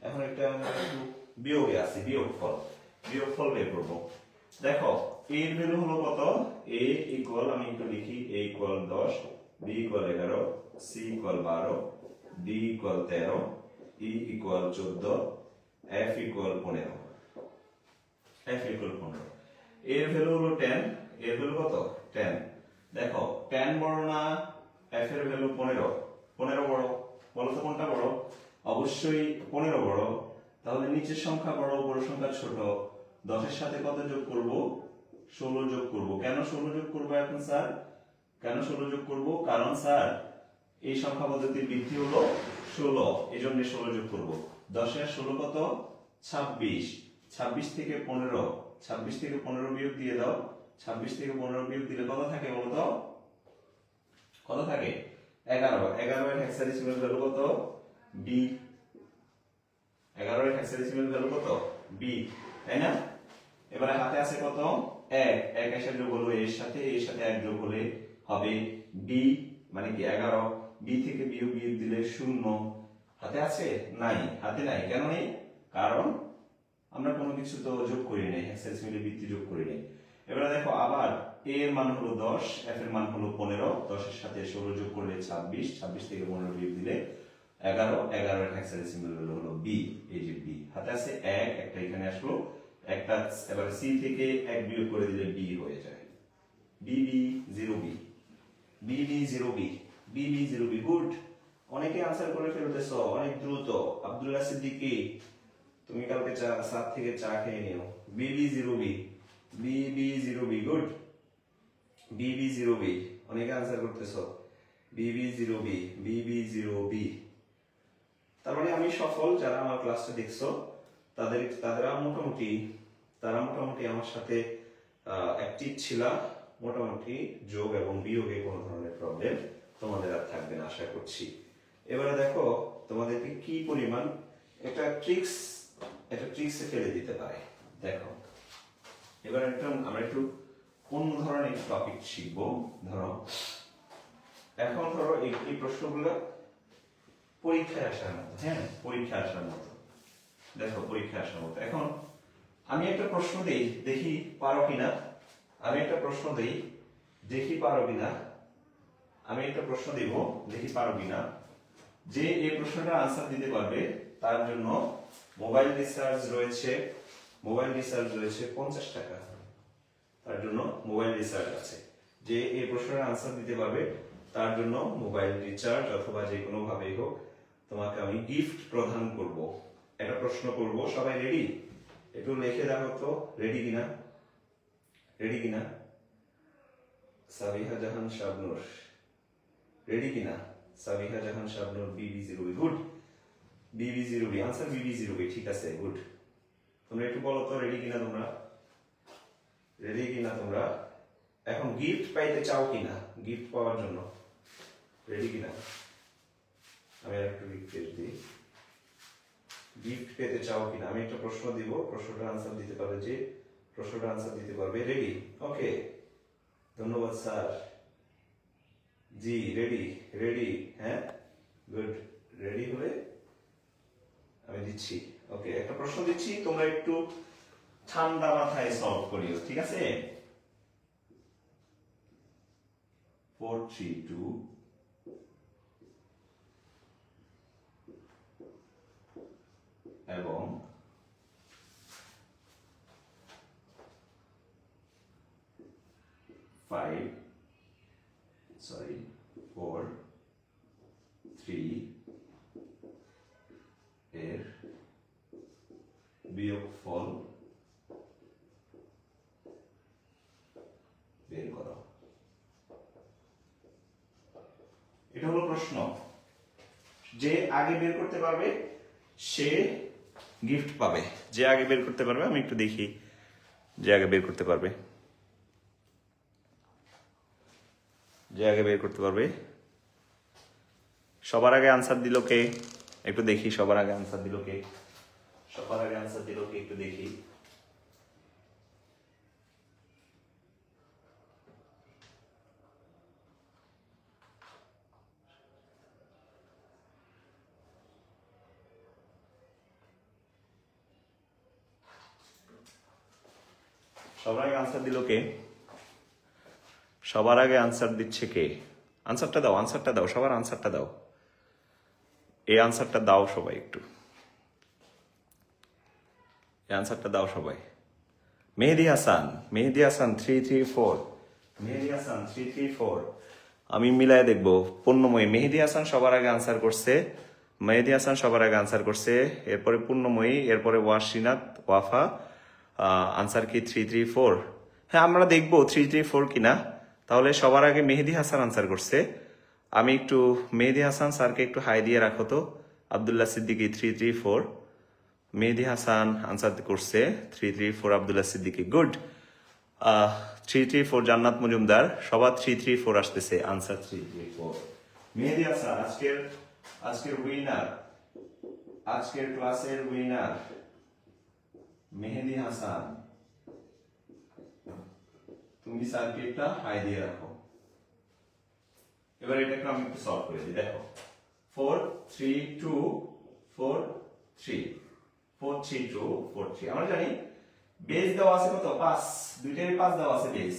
এখন একটা আমরা একটু বিয়োগে আছি, বিয়োগফল বের করব। দেখো a এর ভ্যালু হলো কত? a ইকুয়াল, আমি একটু লিখি, a equal 10, b equal 11, c equal 12, d equal 13, e equal 14, f equal 15। f equal 15। এর ভ্যালু হলো 10, এর ভ্যালু কত? 10। দেখো 10 বড় না f এর ভ্যালু 15? 15 বড়। বলো তো কোনটা বড়? অবশ্যই 15 বড়। তাহলে নিচের সংখ্যা বড়, উপরের সংখ্যা ছোট। 10 এর সাথে কত যোগ করব? 16 যোগ করব। কেন 16 যোগ করব এখন স্যার? কেন 16 যোগ করব? কারণ স্যার এই সংখ্যা পদ্ধতির ভিত্তি হলো 16, এজন্য 16 যোগ করব। 10 এর 16 কত? 26। 26 থেকে 15, 26 থেকে 15 বিয়োগ দিয়ে দাও। 26 থেকে 15 বিয়োগ দিলে কত থাকে বলো তো? কত থাকে? 11। 11 এর হেক্সাডেসিমাল ভ্যালু কত? b। 11 এর হেক্সাডেসিমাল ভ্যালু কত? b, তাই না? এবারে হাতে আছে কত? 1। 1 এর সাথে যোগ হলো এর সাথে 1 যোগ হলে হবে b, মানে কি 11। b থেকে বিয়োগ দিলে 0। হাতে আছে? নাই, হাতে নাই। কেন নেই? কারণ আমরা কোনো কিছু তো যোগ করি নাই, হেক্সাডেসিমালের ভিত্তি যোগ করি নাই। এবারে দেখো আবার a এর মান হলো 10, f এর মান হলো 15, 10 এর সাথে 16 যোগ করলে 26, 26 থেকে 15 বিয়োগ দিলে 11, 11 এর হেক্সাডেসিমাল হলো b, এই যে b। হাতে আছে 1, একটা এখানে আসলো, একটা এবারে c থেকে 1 বিয়োগ করে দিলে b হয়ে যায়। bb0b, bb0b, bb0b, good. অনেকে আনসার করে ফেলতেছো অনেক দ্রুত। আব্দুল্লাহ সিদ্দিকী, তুমি কালকে সাত থেকে চা খেয়ে নিও। bb0b, bb0b, good. bb0b, অনেকে আনসার করতেছো bb0b, bb0b। তার মানে আমি সফল। যারা আমার ক্লাসটা দেখছো তারা মোটামুটি আমার সাথে অ্যাক্টিভ ছিলা। মোটামুটি যোগ এবং বিয়োগে কোনো ধরনের প্রবলেম তোমাদের আর থাকবে না আশা করছি। এবারে দেখো তোমাদেরকে কি পরিমাণ একটা ট্রিক্সে ফেলে দিতে পারে। দেখো এবার আমরা একটু অন্য ধরনের টপিক শিখবো। ধরো এখন এই প্রশ্নগুলো পরীক্ষায় আসার মতো। হ্যাঁ, পরীক্ষায় আসার মতো। দেখো পরীক্ষায় আসার মতো। এখন আমি একটা প্রশ্ন দেই, দেখি পারো কিনা। আমি একটা প্রশ্ন দেই, দেখি পারো কিনা। আমি একটা প্রশ্ন দেব, দেখি পারো কিনা। যে এই প্রশ্নটা আনসার দিতে পারবে তার জন্য মোবাইল রিচার্জ রয়েছে 50 টাকা। তার জন্য মোবাইল রিচার্জ আছে। যে এই প্রশ্নের আনসার দিতে পারবে তার জন্য মোবাইল রিচার্জ অথবা যে কোনো ভাবেই হোক তোমাকে আমি গিফট প্রদান করব। একটা প্রশ্ন করব, সবাই রেডি? একটু লিখে দেখো তো রেডি কিনা। রেডি কিনা? সাবিহা জাহান শাবনুর রেডি কিনা? Sabiha Jahan Shabnur, bb0b, good. bb0b, answer bb0b, ঠিক আছে, গুড। তোমরা একটু বলো তো রেডি কিনা তোমরা? রেডি কিনা তোমরা? এখন গিফট পাইতে চাও কিনা? গিফট পাওয়ার জন্য? রেডি কিনা? আমি একটু রিফ্রেশ দিই। গিফট পেতে চাও কিনা? আমি একটা প্রশ্ন দিব, প্রশ্নটার আনসার দিতে পারবে যে প্রশ্নটার আনসার দিতে পারবে। রেডি? ওকে, ধন্যবাদ স্যার। জি রেডি, রেডি, হ্যাঁ গুড। রেডি হলে আমি দিচ্ছি। ওকে, একটা প্রশ্ন দিচ্ছি, তোমরা একটু ঠান্ডা মাথায় সলভ করিও, ঠিক আছে? 4 3 2 এবং 5 সরি 4 3 এর বিয়োগফল বের করো। এটা হলো প্রশ্ন। যে আগে বের করতে পারবে সে গিফট পাবে। যে আগে বের করতে পারবে, আমি একটু দেখি যে আগে বের করতে পারবে। যে আগে বের করতে পারবে, সবার আগে আনসার দিল কে? একটু দেখি সবার আগে আনসার দিল কে? সবার আগে আনসার দিল কে একটু দেখি। সবার আগে আনসার দিল কে? সবার আগে আনসার দিচ্ছে কে? আনসারটা দাও, আনসারটা দাও, সবার আনসারটা দাও। এই আনসারটা দাও সবাই একটু। এই আনসারটা দাও সবাই। মেহেদি হাসান, মেহেদি হাসান 334, মেহেদি হাসান 334। আমি মিলায় দেখবো। পূর্ণময়ী, মেহেদি হাসান সবার আগে আনসার করছে, মেহেদি হাসান সবার আগে আনসার করছে, এরপরে পূর্ণময়ী, এরপরে ওয়াশিনাথ, ওয়াফা। আনসার কি 334? হ্যাঁ, আমরা দেখবো 334 কিনা। তাহলে সবার আগে মেহেদি হাসান আনসার করছে। আমি একটু মেহেদি হাসান স্যারকে একটু হাই দিয়ে রাখো তো। আব্দুল্লাহ সিদ্দিকী 334, মেহেদি হাসান আনসার করছে 334, আব্দুল্লাহ সিদ্দিকী, গুড। 334 জান্নাত মজুমদার, সবার 334 আসতেছে আনসার 334। মেহেদি হাসান আজকের উইনার, আজকের ক্লাসের উইনার মেহেদি হাসান। তুমি স্যারকে একটা হাই দিয়ে রাখো। এবার এটাকে আমি একটু সলভ করে দিই। দেখো 4 3 2 4 3, 4 3 2 4 3। আমরা জানি বেস দেওয়া আছে কত? 5, দুইটারই 5 দেওয়া আছে বেস।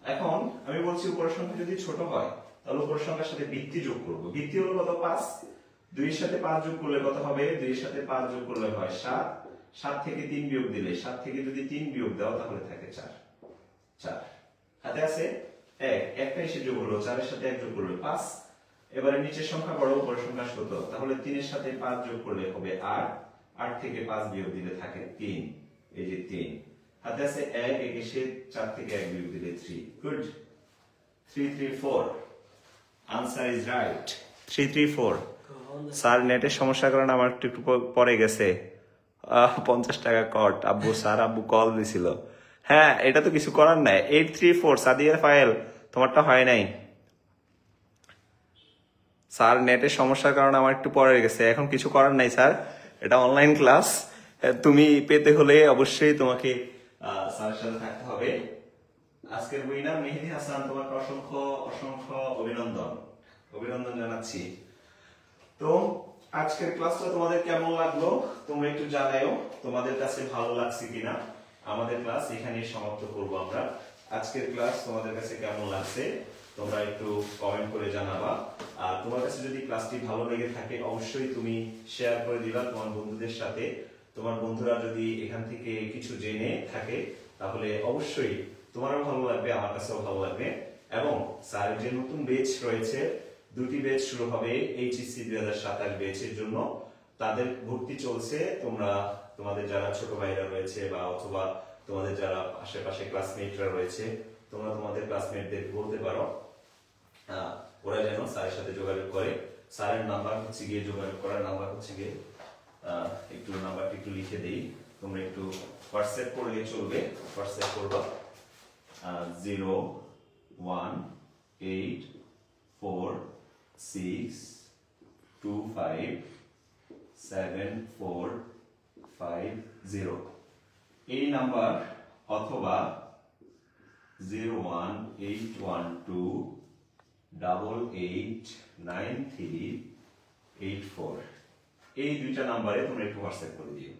এখন আমি বলছি উপরের সংখ্যা যদি ছোট হয় তাহলে উপরের সংখ্যার সাথে বৃত্তি যোগ করব। বৃত্তি হলো কত? 5। 2 এর সাথে 5 যোগ করলে কত হবে? 2 এর সাথে 5 যোগ করলে হয় 7। 7 থেকে 3 বিয়োগ দিলে, 7 থেকে যদি 3 বিয়োগ দাও তাহলে থাকে 4। 4 হাতে আছে 1, একটা এসে যোগ হলো, 4 এর সাথে 1 যোগ করলে 5। এবারে নিচের সংখ্যা বড়, উপরের সংখ্যা ছোট, তাহলে 3 এর সাথে 5 যোগ করলে হবে 8। 8 থেকে 5 বিয়োগ দিলে থাকে 3, এই যে 3। হাতে আছে 1, এসে 4 থেকে 1 বিয়োগ দিলে 3, good. 334, answer is right. 334। Sir নেটের সমস্যার কারণে আমার একটু পরে গেছে। 50 টাকা কট। আব্বু স্যার, আব্বু কল দিছিল। হ্যাঁ, এটা তো কিছু করার নাই। 834 সাদিয়ার ফাইল, তোমারটা হয় নাই। স্যার নেটের সমস্যার কারণে আমার একটু পরে গেছে, এখন কিছু করার নাই স্যার, এটা অনলাইন ক্লাস। তুমি পেতে হলে অবশ্যই তোমাকে স্যারের সাথে থাকতে হবে। আজকের উইনার মেহেদি হাসান, তোমাকে অসংখ্য অসংখ্য অভিনন্দন, অভিনন্দন জানাচ্ছি। তো আজকের ক্লাসটা তোমাদের কেমন লাগলো তোমরা একটু জানাও, তোমাদের কাছে ভালো লাগছে কিনা। আমাদের ক্লাস এখানেই সমাপ্ত করব আমরা। আজকের ক্লাস তোমাদের কাছে কেমন লাগছে তোমরা একটু কমেন্ট করে জানাবা। আর তোমার কাছে যদি ক্লাসটি ভালো লেগে থাকে অবশ্যই তুমি শেয়ার করে দিবা তোমার বন্ধুদের সাথে। তোমার বন্ধুরা যদি এখান থেকে কিছু জেনে থাকে তাহলে অবশ্যই তোমারও ভালো লাগবে, আমার কাছেও ভালো লাগবে। এবং স্যারের যে নতুন ব্যাচ রয়েছে, 2টি ব্যাচ শুরু হবে এইচএসসি 2027 ব্যাচের জন্য, তাদের ভর্তি চলছে। তোমরা তোমাদের যারা ছোট ভাইরা রয়েছে বা অথবা তোমাদের যারা আশেপাশে ক্লাসমেটরা রয়েছে, তোমরা তোমাদের ক্লাসমেটদের বলতে পারো ওরা যেন স্যারের সাথে যোগাযোগ করে। স্যারের নাম্বার হচ্ছে গিয়ে, যোগাযোগ করার নাম্বার হচ্ছে গিয়ে, একটু নাম্বারটা একটু লিখে দেই, তোমরা একটু হোয়াটসঅ্যাপ করলে চলবে। হোয়াটসঅ্যাপ করবা 01 8 4 6 2 5 7 4 5 0 এই নাম্বার অথবা 01882889384 এই দুইটা নাম্বারে তোমরা একটু হোয়াটসঅ্যাপ করে দিও।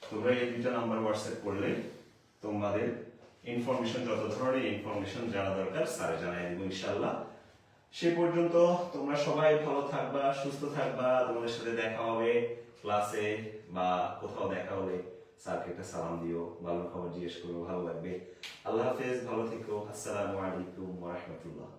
তোমরা এই দুইটা নাম্বার হোয়াটসঅ্যাপ করলে তোমাদের ইনফরমেশন যত ধরনের ইনফরমেশন জানা দরকার স্যারে জানাই দিব ইনশাআল্লাহ। সে পর্যন্ত তোমরা সবাই ভালো থাকবা, সুস্থ থাকবা। তোমাদের সাথে দেখা হবে ক্লাসে বা কোথাও দেখা হলে স্যারকে একটা সালাম দিও, ভালো খবর জিজ্ঞেস করো, ভালো লাগবে। আল্লাহ হাফেজ, ভালো থেকো। আসসালামু আলাইকুম ওয়া রাহমাতুল্লাহ।